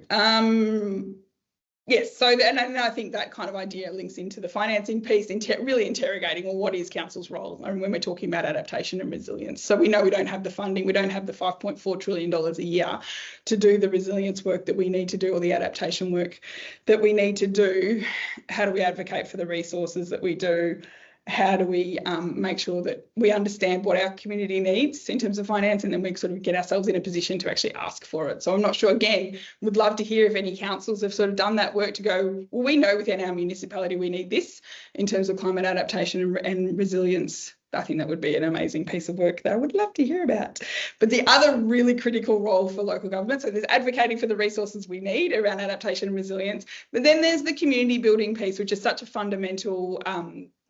Yes, so and I think that kind of idea links into the financing piece, really interrogating, well, what is council's role? And when we're talking about adaptation and resilience, so we know we don't have the funding, we don't have the $5.4 trillion a year to do the resilience work that we need to do or the adaptation work that we need to do. How do we advocate for the resources that we do? How do we make sure that we understand what our community needs in terms of finance, and then we sort of get ourselves in a position to actually ask for it? So I'm not sure, again, would love to hear if any councils have sort of done that work to go, well, we know within our municipality we need this in terms of climate adaptation and resilience. I think that would be an amazing piece of work that I would love to hear about. But the other really critical role for local government, so there's advocating for the resources we need around adaptation and resilience, but then there's the community building piece, which is such a fundamental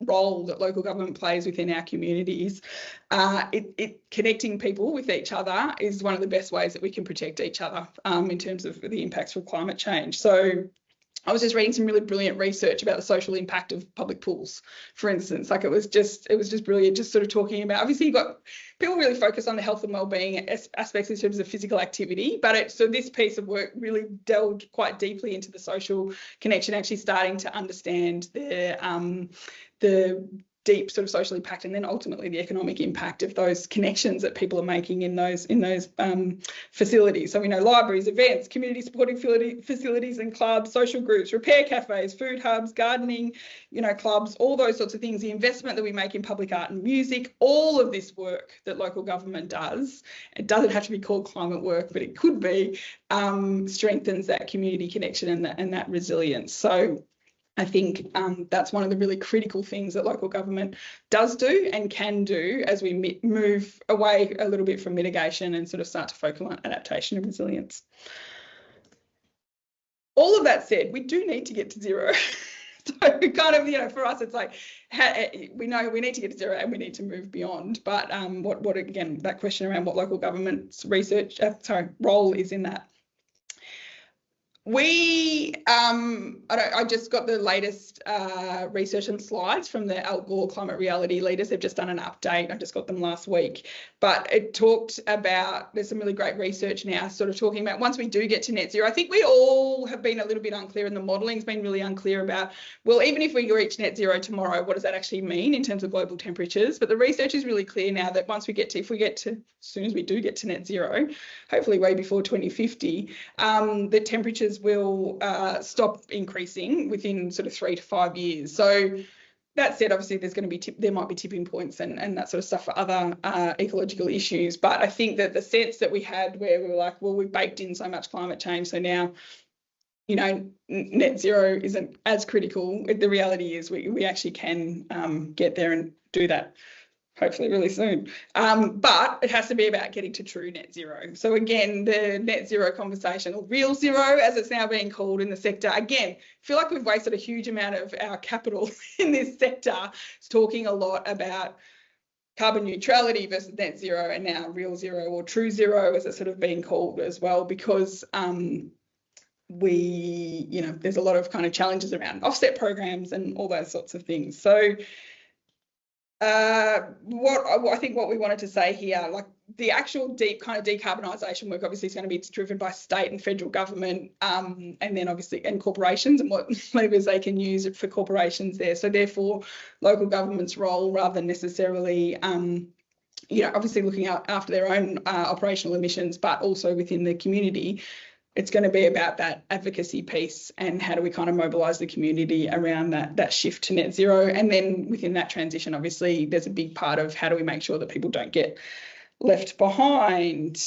role that local government plays within our communities. Connecting people with each other is one of the best ways that we can protect each other in terms of the impacts of climate change. So I was just reading some really brilliant research about the social impact of public pools, for instance. Like it was just brilliant, just sort of talking about, obviously you've got people really focus on the health and wellbeing aspects in terms of physical activity, but so this piece of work really delved quite deeply into the social connection, actually starting to understand the deep sort of social impact and then ultimately the economic impact of those connections that people are making in those facilities. So we know libraries, events, community supporting facilities and clubs, social groups, repair cafes, food hubs, gardening, you know, clubs, all those sorts of things, the investment that we make in public art and music, all of this work that local government does, it doesn't have to be called climate work, but it could be, strengthens that community connection and that resilience. So I think that's one of the really critical things that local government does do and can do as we move away a little bit from mitigation and sort of start to focus on adaptation and resilience. All of that said, we do need to get to zero. So kind of, you know, for us, it's like, we know we need to get to zero and we need to move beyond. But what again, that question around what local government's role is in that. I just got the latest research and slides from the Al Gore Climate Reality Leaders. They've just done an update. I just got them last week. But it talked about, there's some really great research now sort of talking about once we do get to net zero, I think we all have been a little bit unclear and the modeling's been really unclear about, well, even if we reach net zero tomorrow, what does that actually mean in terms of global temperatures? But the research is really clear now that once we get to, as soon as we do get to net zero, hopefully way before 2050, the temperatures will stop increasing within sort of 3 to 5 years. So that said, obviously there's going to be there might be tipping points and that sort of stuff for other ecological issues. But I think that the sense that we had where we were like, well, we've baked in so much climate change, so now, you know, net zero isn't as critical. The reality is we actually can get there and do that hopefully really soon. But it has to be about getting to true net zero. So again, the net zero conversation, or real zero as it's now being called in the sector, again, I feel like we've wasted a huge amount of our capital in this sector. It's talking a lot about carbon neutrality versus net zero, and now real zero or true zero as it's sort of being called as well, because there's a lot of kind of challenges around offset programs and all those sorts of things. So I think what we wanted to say here, like the actual deep kind of decarbonisation work obviously is going to be driven by state and federal government, and then obviously and corporations and what levers they can use for corporations there. So therefore, local government's role, rather than necessarily obviously looking after their own operational emissions, but also within the community. It's going to be about that advocacy piece and how do we kind of mobilise the community around that shift to net zero. And then within that transition, obviously, there's a big part of how do we make sure that people don't get left behind.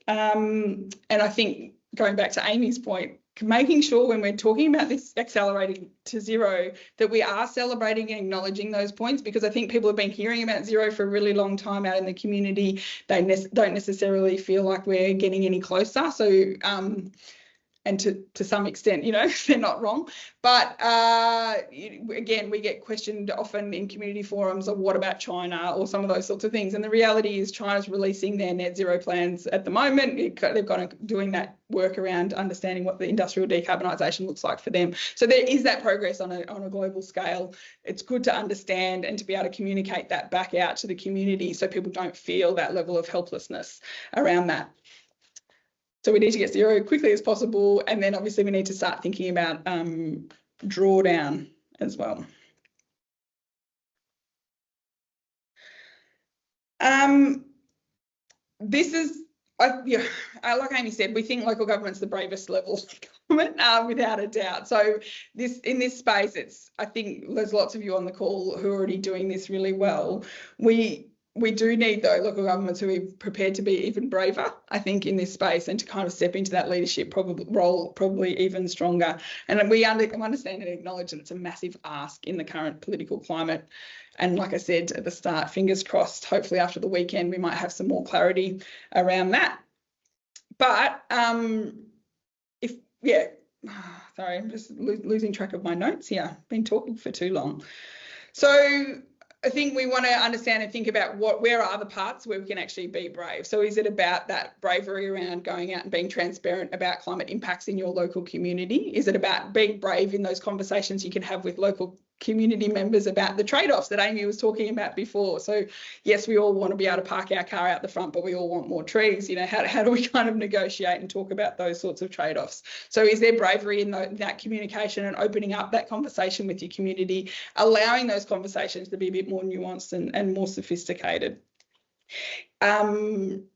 And I think going back to Amy's point, making sure when we're talking about this accelerating to zero that we are celebrating and acknowledging those points, because I think people have been hearing about zero for a really long time out in the community. They don't necessarily feel like we're getting any closer. So and to some extent, they're not wrong. But again, we get questioned often in community forums of what about China or some of those sorts of things. And the reality is China's releasing their net zero plans at the moment. They've got doing that work around understanding what the industrial decarbonisation looks like for them. So there is that progress on a global scale. It's good to understand and to be able to communicate that back out to the community so people don't feel that level of helplessness around that. So we need to get zero as quickly as possible. And then obviously we need to start thinking about drawdown as well. This is, like Amy said, we think local government's the bravest level of government, without a doubt. So in this space, I think there's lots of you on the call who are already doing this really well. We do need, though, local governments who are prepared to be even braver, I think, in this space and to kind of step into that leadership role probably even stronger. And we understand and acknowledge that it's a massive ask in the current political climate. And like I said at the start, fingers crossed, hopefully after the weekend, we might have some more clarity around that. But sorry, I'm just losing track of my notes here. I've been talking for too long. So I think we want to understand and think about where are the parts where we can actually be brave. So is it about that bravery around going out and being transparent about climate impacts in your local community? Is it about being brave in those conversations you can have with local community members about the trade-offs that Amy was talking about before? So yes, we all want to be able to park our car out the front, but we all want more trees. How do we kind of negotiate and talk about those sorts of trade-offs? So is there bravery in that communication and opening up that conversation with your community, allowing those conversations to be a bit more nuanced and more sophisticated? Can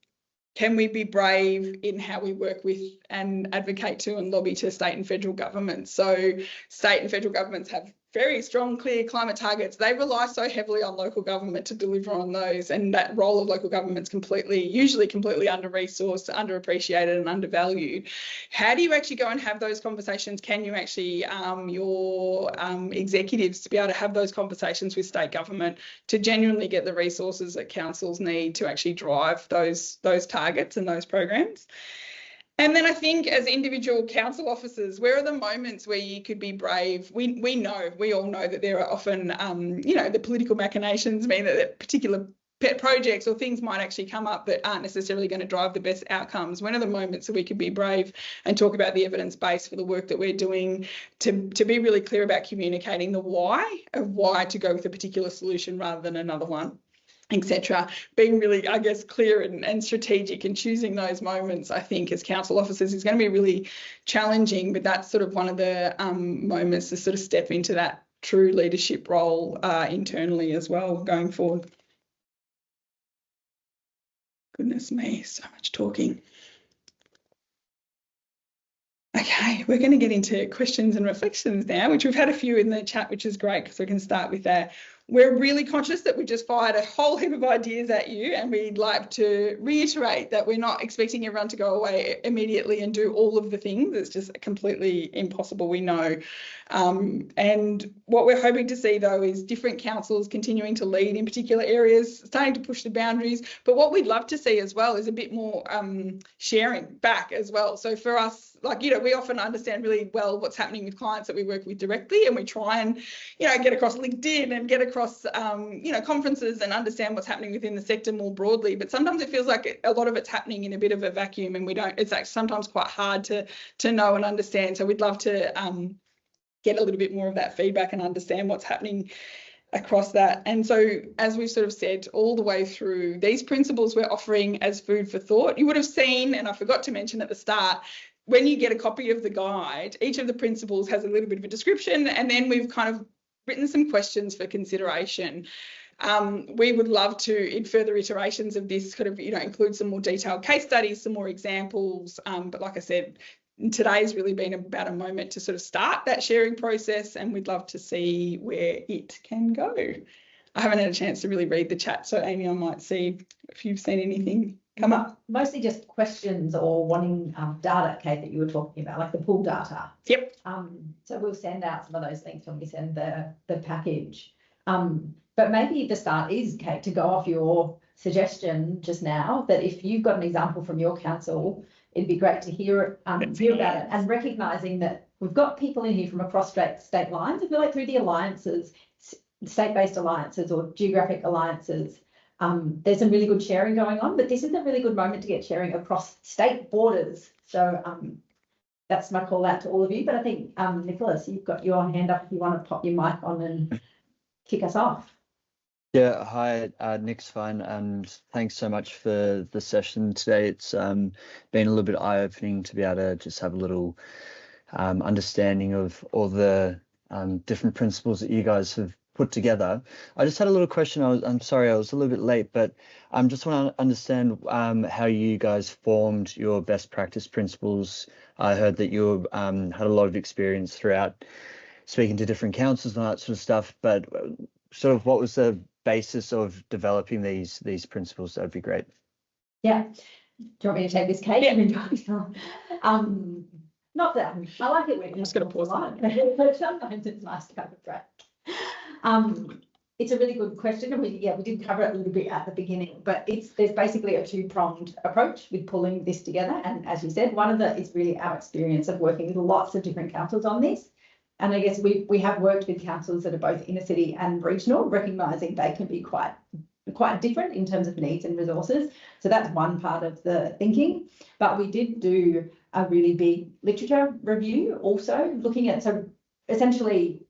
we be brave in how we work with and advocate to and lobby to state and federal governments? So state and federal governments have very strong, clear climate targets. They rely so heavily on local government to deliver on those, and that role of local government's usually completely under-resourced, underappreciated and undervalued. How do you actually go and have those conversations? Can you actually, your executives to be able to have those conversations with state government to genuinely get the resources that councils need to actually drive those targets and those programs? And then I think as individual council officers, where are the moments where you could be brave? We all know that there are often, the political machinations mean that particular pet projects or things might actually come up that aren't necessarily going to drive the best outcomes. When are the moments that we could be brave and talk about the evidence base for the work that we're doing to be really clear about communicating the why to go with a particular solution rather than another one, etc. Being really, I guess, clear and strategic and choosing those moments, I think, as council officers is going to be really challenging, but that's sort of one of the moments to sort of step into that true leadership role internally as well going forward. Goodness me, so much talking. Okay, we're going to get into questions and reflections now, which we've had a few in the chat, which is great because we can start with that. We're really conscious that we just fired a whole heap of ideas at you, and we'd like to reiterate that we're not expecting everyone to go away immediately and do all of the things. It's just completely impossible, we know. And what we're hoping to see, though, is different councils continuing to lead in particular areas, starting to push the boundaries. But what we'd love to see as well is a bit more sharing back as well. So for us, we often understand really well what's happening with clients that we work with directly, and we try and, get across LinkedIn and get across, conferences and understand what's happening within the sector more broadly. But sometimes it feels like a lot of it's happening in a bit of a vacuum, and it's actually sometimes quite hard to know and understand. So we'd love to get a little bit more of that feedback and understand what's happening across that. And so, as we've sort of said all the way through, these principles we're offering as food for thought. You would have seen, and I forgot to mention at the start, when you get a copy of the guide, each of the principles has a little bit of a description, and then we've kind of written some questions for consideration. We would love to, in further iterations of this, kind of, include some more detailed case studies, some more examples. But like I said, today's really been about a moment to sort of start that sharing process, and we'd love to see where it can go. I haven't had a chance to really read the chat, so Amy, I might see if you've seen anything come up. Mostly just questions or wanting data, Kate, that you were talking about, like the pool data. Yep. So we'll send out some of those links when we send the package. But maybe the start is, Kate, to go off your suggestion just now, that if you've got an example from your council, it'd be great to hear about it, and recognising that we've got people in here from across state lines. I feel like through the alliances, state-based alliances or geographic alliances, there's some really good sharing going on, but this is a really good moment to get sharing across state borders. So that's my call out to all of you. But I think, Nicholas, you've got your hand up if you want to pop your mic on and kick us off. Yeah, hi, Nick's fine, and thanks so much for the session today. It's been a little bit eye-opening to be able to just have a little understanding of all the different principles that you guys have put together. I just had a little question. I'm sorry, I was a little bit late, but I just want to understand how you guys formed your best practice principles. I heard that you had a lot of experience throughout speaking to different councils and that sort of stuff, but sort of what was the basis of developing these principles? That'd be great. Yeah. Do you want me to take this, Kate? Yeah. Not that I like it when you're just going to pause on. Sometimes it's nice to have a break. It's a really good question, and we did cover it a little bit at the beginning, but there's basically a two-pronged approach with pulling this together. And as you said, one of the is really our experience of working with lots of different councils on this. And I guess we have worked with councils that are both inner city and regional, recognising they can be quite different in terms of needs and resources. So that's one part of the thinking. But we did do a really big literature review also, looking at, so essentially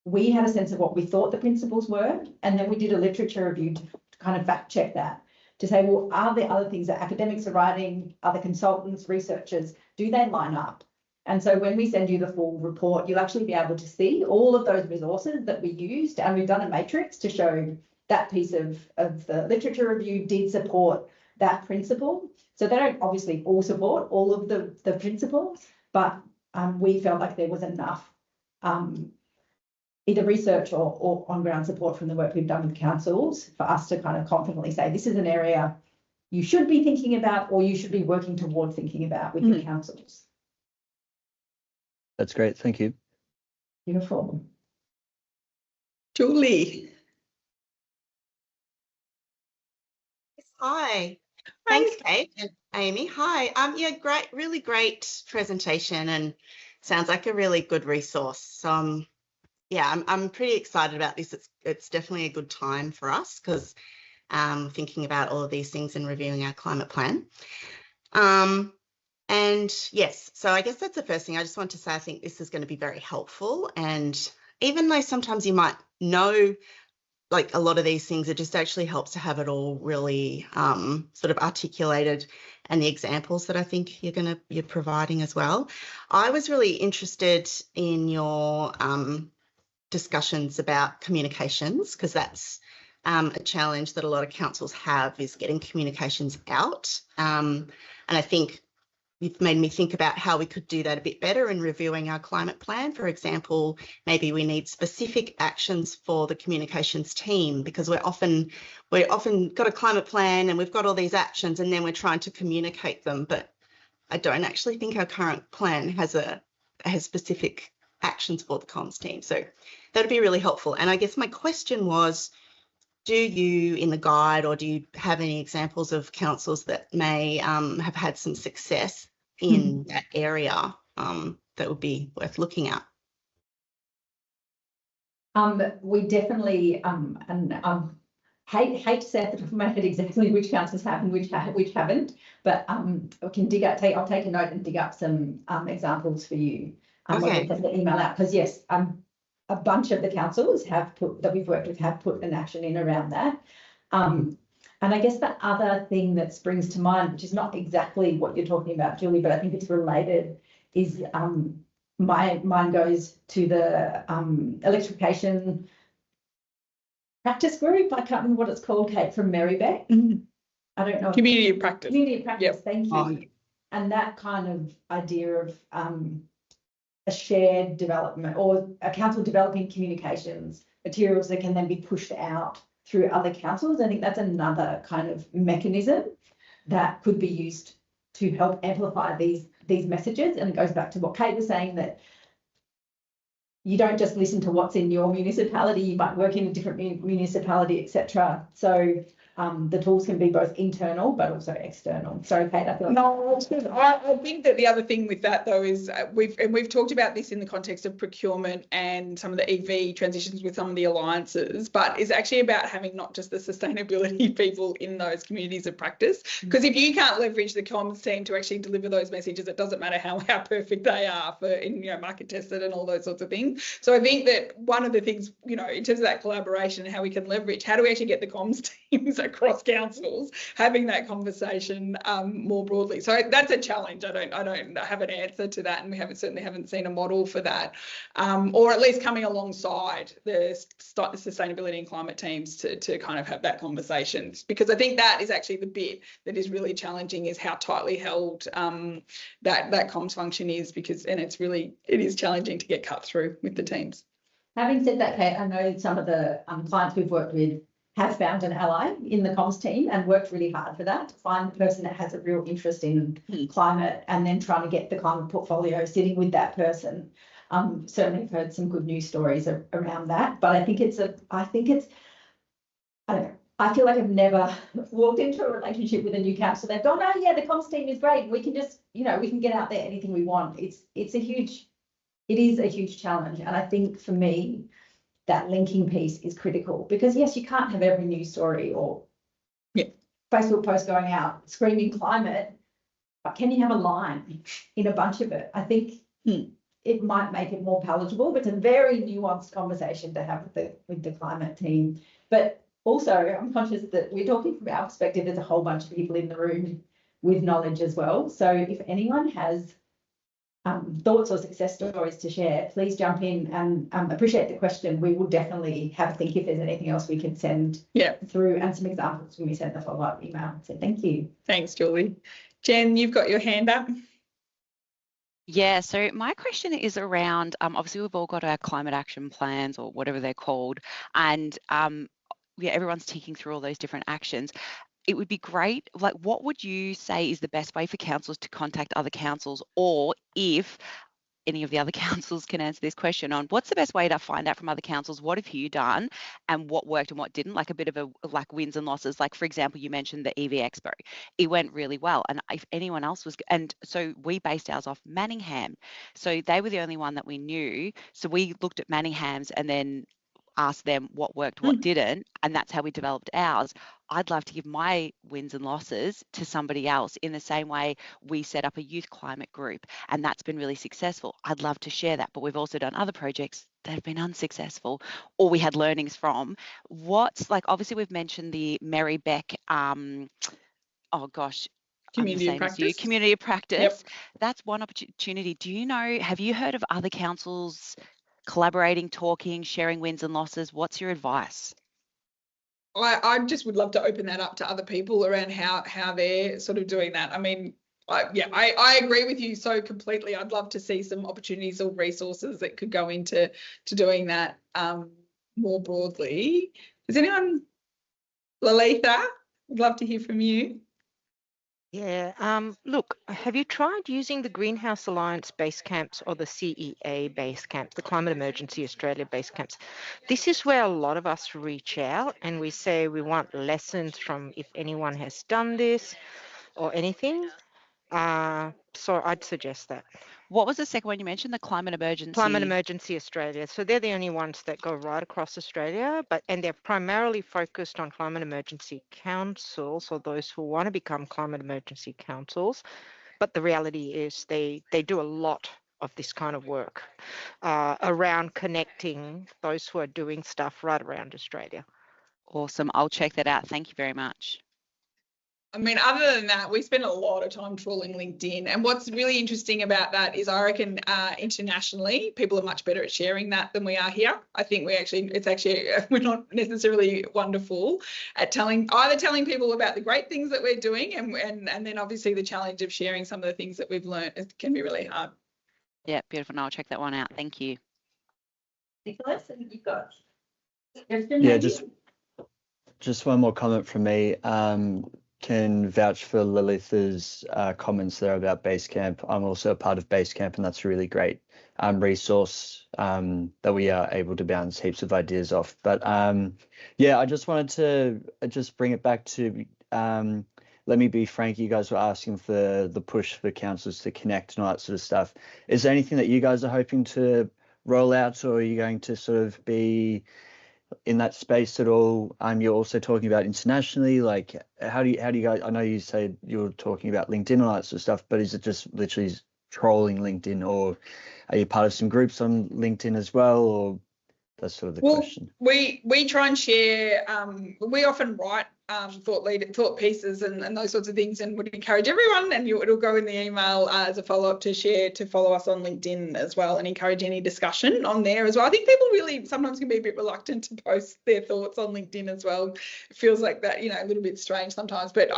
we had a sense of what we thought the principles were, and then we did a literature review to kind of fact check that, to say, well, are there other things that academics are writing, other consultants, researchers, do they line up? And so when we send you the full report, you'll actually be able to see all of those resources that we used, and we've done a matrix to show that piece of the literature review did support that principle. So they don't obviously all support all of the principles, but we felt like there was enough either research or on-ground support from the work we've done with councils for us to kind of confidently say this is an area you should be thinking about, or you should be working toward thinking about with your councils. That's great. Thank you. Beautiful. Julie. Hi. Thanks, Kate and Amy. Hi. Yeah, great, really great presentation, and sounds like a really good resource. So yeah, I'm pretty excited about this. It's definitely a good time for us because thinking about all of these things and reviewing our climate plan. And yes, so I guess that's the first thing. I just want to say I think this is going to be very helpful. And even though sometimes you might know like a lot of these things, it just actually helps to have it all really sort of articulated, and the examples that I think you're providing as well. I was really interested in your discussions about communications, because that's a challenge that a lot of councils have, is getting communications out. And I think you've made me think about how we could do that a bit better in reviewing our climate plan. For example, maybe we need specific actions for the communications team, because we're often got a climate plan and we've got all these actions and then we're trying to communicate them. But I don't actually think our current plan has specific actions for the comms team. So that'd be really helpful. And I guess my question was, do you, in the guide, or do you have any examples of councils that may have had some success in that area that would be worth looking at? We definitely, hate to say at the top of my head exactly which councils have and which haven't, but I can dig up, I'll take a note and dig up some examples for you. Okay. We'll the email out, because yes, a bunch of the councils that we've worked with have put an action in around that. And I guess the other thing that springs to mind, which is not exactly what you're talking about, Julie, but I think it's related, is my mind goes to the electrification practice group. I can't remember what it's called, Kate, from Marybeck. Mhm. I don't know. Community of practice. Community of practice, thank you. Oh. And that kind of idea of a shared development or a council developing communications materials that can then be pushed out through other councils. I think that's another kind of mechanism that could be used to help amplify these messages. And it goes back to what Kate was saying, that you don't just listen to what's in your municipality, you might work in a different municipality, etc. So the tools can be both internal but also external. Sorry, Kate, I feel like... No, it's good. I think that the other thing with that though is we've talked about this in the context of procurement and some of the EV transitions with some of the alliances, but it's actually about having not just the sustainability people in those communities of practice. Because if you can't leverage the comms team to actually deliver those messages, it doesn't matter how perfect they are in market tested and all those sorts of things. So I think that one of the things, in terms of that collaboration and how we can leverage, how do we actually get the comms teams across councils having that conversation more broadly? So that's a challenge. I don't have an answer to that, and we certainly haven't seen a model for that, or at least coming alongside the sustainability and climate teams to kind of have that conversation, because I think that is actually the bit that is really challenging, is how tightly held that comms function is, it is challenging to get cut through with the teams. Having said that, Kate, I know some of the clients we've worked with have found an ally in the comms team and worked really hard for that, to find the person that has a real interest in climate and then trying to get the climate portfolio sitting with that person. Certainly I've heard some good news stories around that, but I think it's, I don't know, I feel like I've never walked into a relationship with a new council. They've gone, oh yeah, the comms team is great. We can just, we can get out there anything we want. It is a huge challenge. And I think for me, that linking piece is critical, because yes, you can't have every news story or Facebook post going out screaming climate, but can you have a line in a bunch of it? I think it might make it more palatable, but it's a very nuanced conversation to have with the climate team. But also I'm conscious that we're talking from our perspective, there's a whole bunch of people in the room with knowledge as well. So if anyone has thoughts or success stories to share, please jump in, and appreciate the question. We will definitely have a think if there's anything else we can send through, and some examples when we send the follow-up email. So thank you. Thanks, Julie. Jen, you've got your hand up. Yeah, so my question is around, obviously we've all got our climate action plans or whatever they're called, and everyone's ticking through all those different actions. It would be great, what would you say is the best way for councils to contact other councils, or if any of the other councils can answer this question on what's the best way to find out from other councils, what have you done and what worked and what didn't, like a bit of wins and losses. Like, for example, you mentioned the EV Expo. It went really well. And if anyone else was, and so we based ours off Manningham. So they were the only one that we knew. So we looked at Manningham's and then asked them what worked, what didn't, and that's how we developed ours. I'd love to give my wins and losses to somebody else in the same way we set up a youth climate group, and that's been really successful. I'd love to share that, but we've also done other projects that have been unsuccessful or we had learnings from. Obviously we've mentioned the Marybeck, community of practice. Yep. That's one opportunity. Have you heard of other councils collaborating, talking, sharing wins and losses? What's your advice? I just would love to open that up to other people around how they're sort of doing that. I mean, I agree with you so completely. I'd love to see some opportunities or resources that could go into doing that more broadly. Does anyone, Lalitha, I'd love to hear from you. Yeah, look, have you tried using the Greenhouse Alliance base camps or the CEA base camps, the Climate Emergency Australia base camps? This is where a lot of us reach out and we say we want lessons from if anyone has done this or anything. So I'd suggest that. What was the second one you mentioned? The Climate Emergency? Climate Emergency Australia. So they're the only ones that go right across Australia, and they're primarily focused on climate emergency councils, or those who want to become climate emergency councils. But the reality is they do a lot of this kind of work around connecting those who are doing stuff right around Australia. Awesome. I'll check that out. Thank you very much. I mean, other than that, we spend a lot of time trawling LinkedIn. And what's really interesting about that is I reckon internationally, people are much better at sharing that than we are here. I think we're not necessarily wonderful at either telling people about the great things that we're doing and then obviously the challenge of sharing some of the things that we've learned. It can be really hard. Yeah, beautiful. No, I'll check that one out. Thank you. Nicholas, I think you've got. Yeah, just one more comment from me. Can vouch for Lilith's comments there about Basecamp. I'm also a part of Basecamp, and that's a really great resource that we are able to bounce heaps of ideas off. But yeah, I just wanted to just bring it back to let me be frank. You guys were asking for the push for councils to connect and all that sort of stuff. Is there anything that you guys are hoping to roll out, or are you going to sort of be in that space at all? You're also talking about internationally, like how do you guys, I know you said you're talking about LinkedIn and all that sort of stuff, but is it just literally trolling LinkedIn, or are you part of some groups on LinkedIn as well, or that's sort of the question? We try and share, we often write thought pieces and those sorts of things, and would encourage everyone, and it'll go in the email as a follow-up to follow us on LinkedIn as well, and encourage any discussion on there as well. I think people really sometimes can be a bit reluctant to post their thoughts on LinkedIn as well. It feels like that, a little bit strange sometimes, but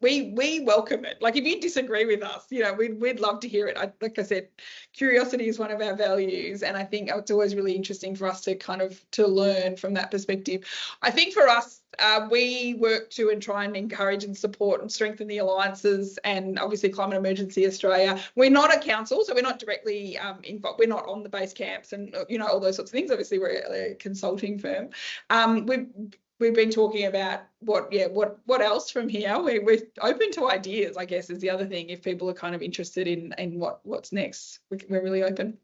we welcome it. Like if you disagree with us, we'd love to hear it. Like I said, curiosity is one of our values, and I think it's always really interesting for us to learn from that perspective. I think for us, we work to and try and encourage and support and strengthen the alliances, and obviously Climate Emergency Australia. We're not a council, so we're not directly involved. We're not on the base camps and all those sorts of things. Obviously, we're a consulting firm. We've been talking about what else from here. We're open to ideas, I guess, is the other thing. If people are kind of interested in what's next, we're really open.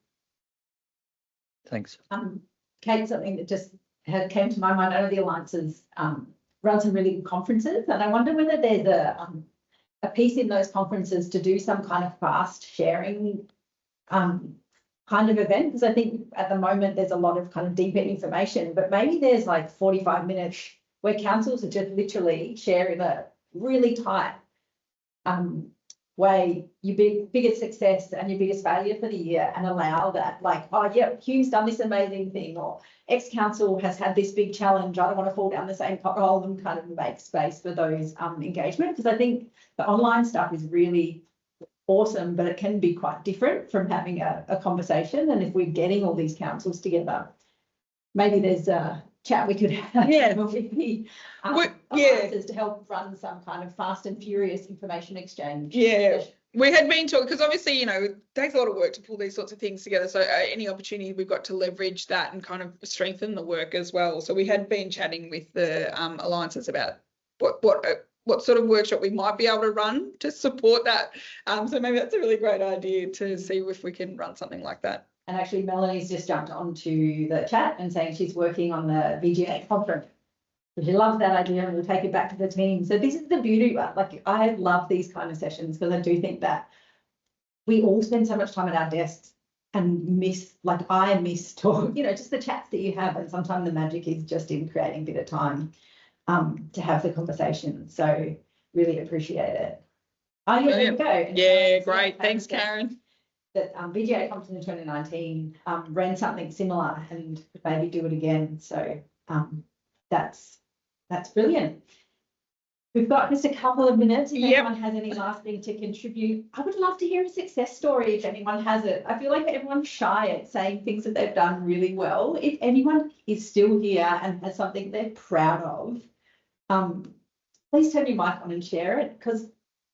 Thanks. Kate, something that just came to my mind. I know the alliances run some really good conferences, and I wonder whether there's a piece in those conferences to do some kind of fast sharing kind of event, because I think at the moment there's a lot of kind of deeper information, but maybe there's like 45 minutes where councils are just literally sharing a really tight way your biggest success and your biggest failure for the year, and allow that, like, oh yeah, Hugh's done this amazing thing, or X council has had this big challenge, I don't want to fall down the same pothole, and kind of make space for those engagements. Because I think the online stuff is really awesome, but it can be quite different from having a conversation. And if we're getting all these councils together, maybe there's a chat we could have with the alliances to help run some kind of fast and furious information exchange. Yeah. We had been talking, because obviously, it takes a lot of work to pull these sorts of things together. So any opportunity we've got to leverage that and kind of strengthen the work as well. So we had been chatting with the alliances about what sort of workshop we might be able to run to support that. So maybe that's a really great idea to see if we can run something like that. And actually, Melanie's just jumped onto the chat and saying she's working on the VGA conference. So she loves that idea, and we'll take it back to the team. So this is the beauty. Like, I love these kind of sessions, because I do think that we all spend so much time at our desks and I miss talk, just the chats that you have. And sometimes the magic is just in creating a bit of time to have the conversation. So really appreciate it. Oh, yeah, there you go. Yeah, great. Thanks, Karen. That VGA conference in 2019 ran something similar, and maybe do it again. So that's brilliant. We've got just a couple of minutes. If anyone has any last thing to contribute, I would love to hear a success story if anyone has it. I feel like everyone's shy at saying things that they've done really well. If anyone is still here and has something they're proud of, please turn your mic on and share it, because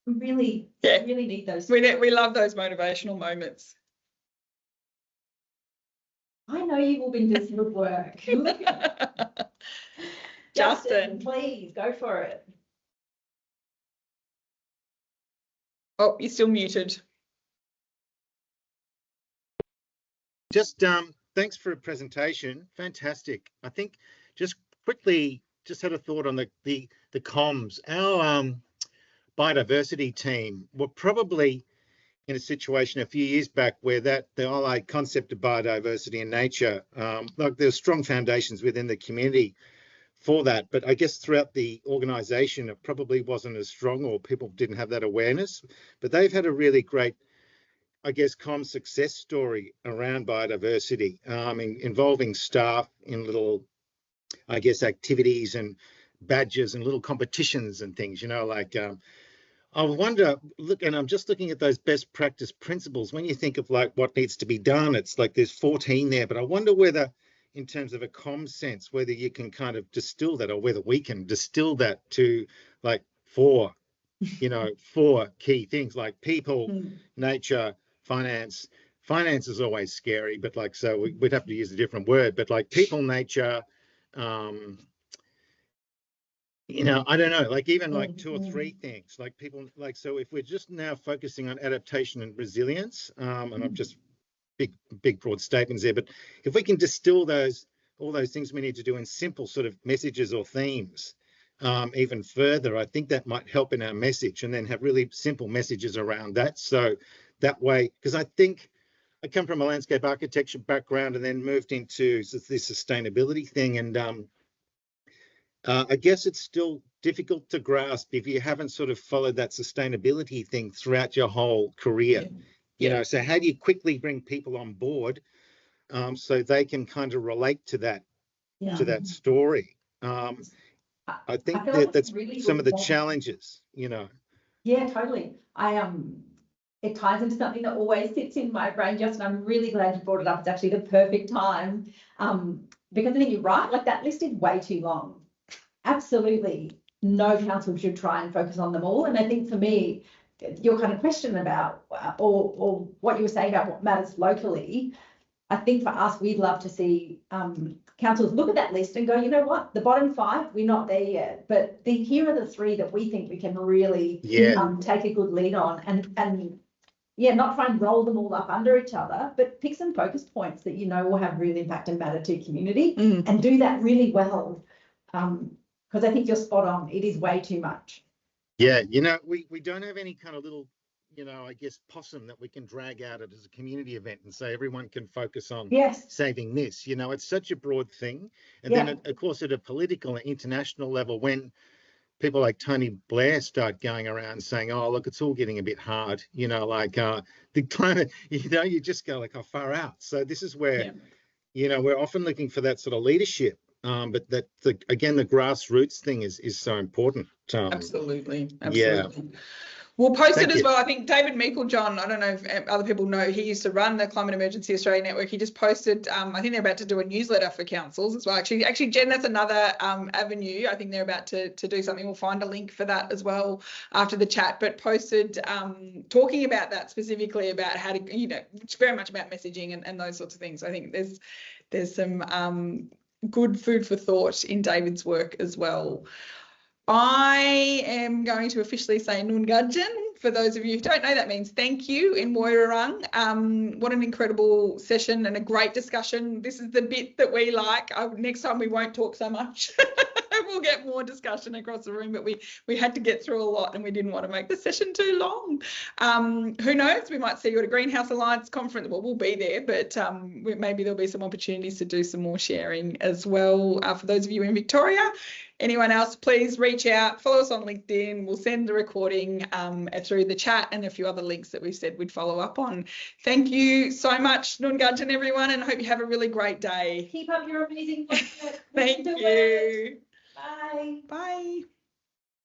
we really need those. We love those motivational moments. I know you've all been doing good work. Justin, please go for it. Oh, you're still muted. Just thanks for a presentation. Fantastic. I think just quickly, just had a thought on the comms. Our biodiversity team were probably in a situation a few years back where the whole concept of biodiversity and nature, like there's strong foundations within the community for that. But I guess throughout the organisation, it probably wasn't as strong, or people didn't have that awareness. But they've had a really great, I guess, success story around biodiversity, involving staff in little, I guess, activities and badges and little competitions and things, like I wonder, look, and I'm just looking at those best practice principles. When you think of like what needs to be done, it's like there's 14 there, but I wonder whether, in terms of a comm sense, whether you can kind of distill that, or whether we can distill that to like four key things like people, nature, finance. Finance is always scary, but like, so we'd have to use a different word, but like people, nature, I don't know, like even like 2 or 3 things, like people, like, so if we're just now focusing on adaptation and resilience, and I'm just big broad statements there, but if we can distill all those things we need to do in simple sort of messages or themes, even further, I think that might help in our message, and then have really simple messages around that. So that way, because I think I come from a landscape architecture background and then moved into this sustainability thing, and I guess it's still difficult to grasp if you haven't sort of followed that sustainability thing throughout your whole career. So how do you quickly bring people on board, so they can kind of relate to that story? I think that's really some of the challenges, Yeah, totally. It ties into something that always sits in my brain, Justin. I'm really glad you brought it up. It's actually the perfect time, because I think you're right. Like, that list is way too long. Absolutely, no council should try and focus on them all. And I think for me, your kind of question about, or what you were saying about what matters locally, I think for us, we'd love to see councils look at that list and go, you know what, the bottom 5, we're not there yet, but here are the 3 that we think we can really take a good lead on, and not try and roll them all up under each other, but pick some focus points that will have real impact and matter to community, and do that really well. Because I think you're spot on. It is way too much. Yeah, we don't have any kind of little, I guess, possum that we can drag out it as a community event and say everyone can focus on saving this. It's such a broad thing. And then, of course, at a political and international level, when people like Tony Blair start going around saying, oh, look, it's all getting a bit hard, like the climate, you just go like, oh, far out. So this is where, we're often looking for that sort of leadership. But again, the grassroots thing is so important. Absolutely. Yeah. We'll post it as well. I think David Meiklejohn, I don't know if other people know, he used to run the Climate Emergency Australia Network. He just posted, I think they're about to do a newsletter for councils as well. Actually, Jen, that's another avenue. I think they're about to do something. We'll find a link for that as well after the chat, but posted talking about that specifically, about how to, it's very much about messaging and those sorts of things. I think there's some good food for thought in David's work as well. I am going to officially say Nungajin. For those of you who don't know, that means thank you in Woiwurrung. What an incredible session and a great discussion. This is the bit that we like. Next time we won't talk so much. We'll get more discussion across the room, but we had to get through a lot and we didn't want to make the session too long. Who knows, we might see you at a Greenhouse Alliance conference. Well, we'll be there, but maybe there'll be some opportunities to do some more sharing as well. For those of you in Victoria, anyone else, please reach out, follow us on LinkedIn. We'll send the recording through the chat and a few other links that we've said we'd follow up on. Thank you so much, Nungajin, everyone, and I hope you have a really great day. Keep up your amazing work. Thank you.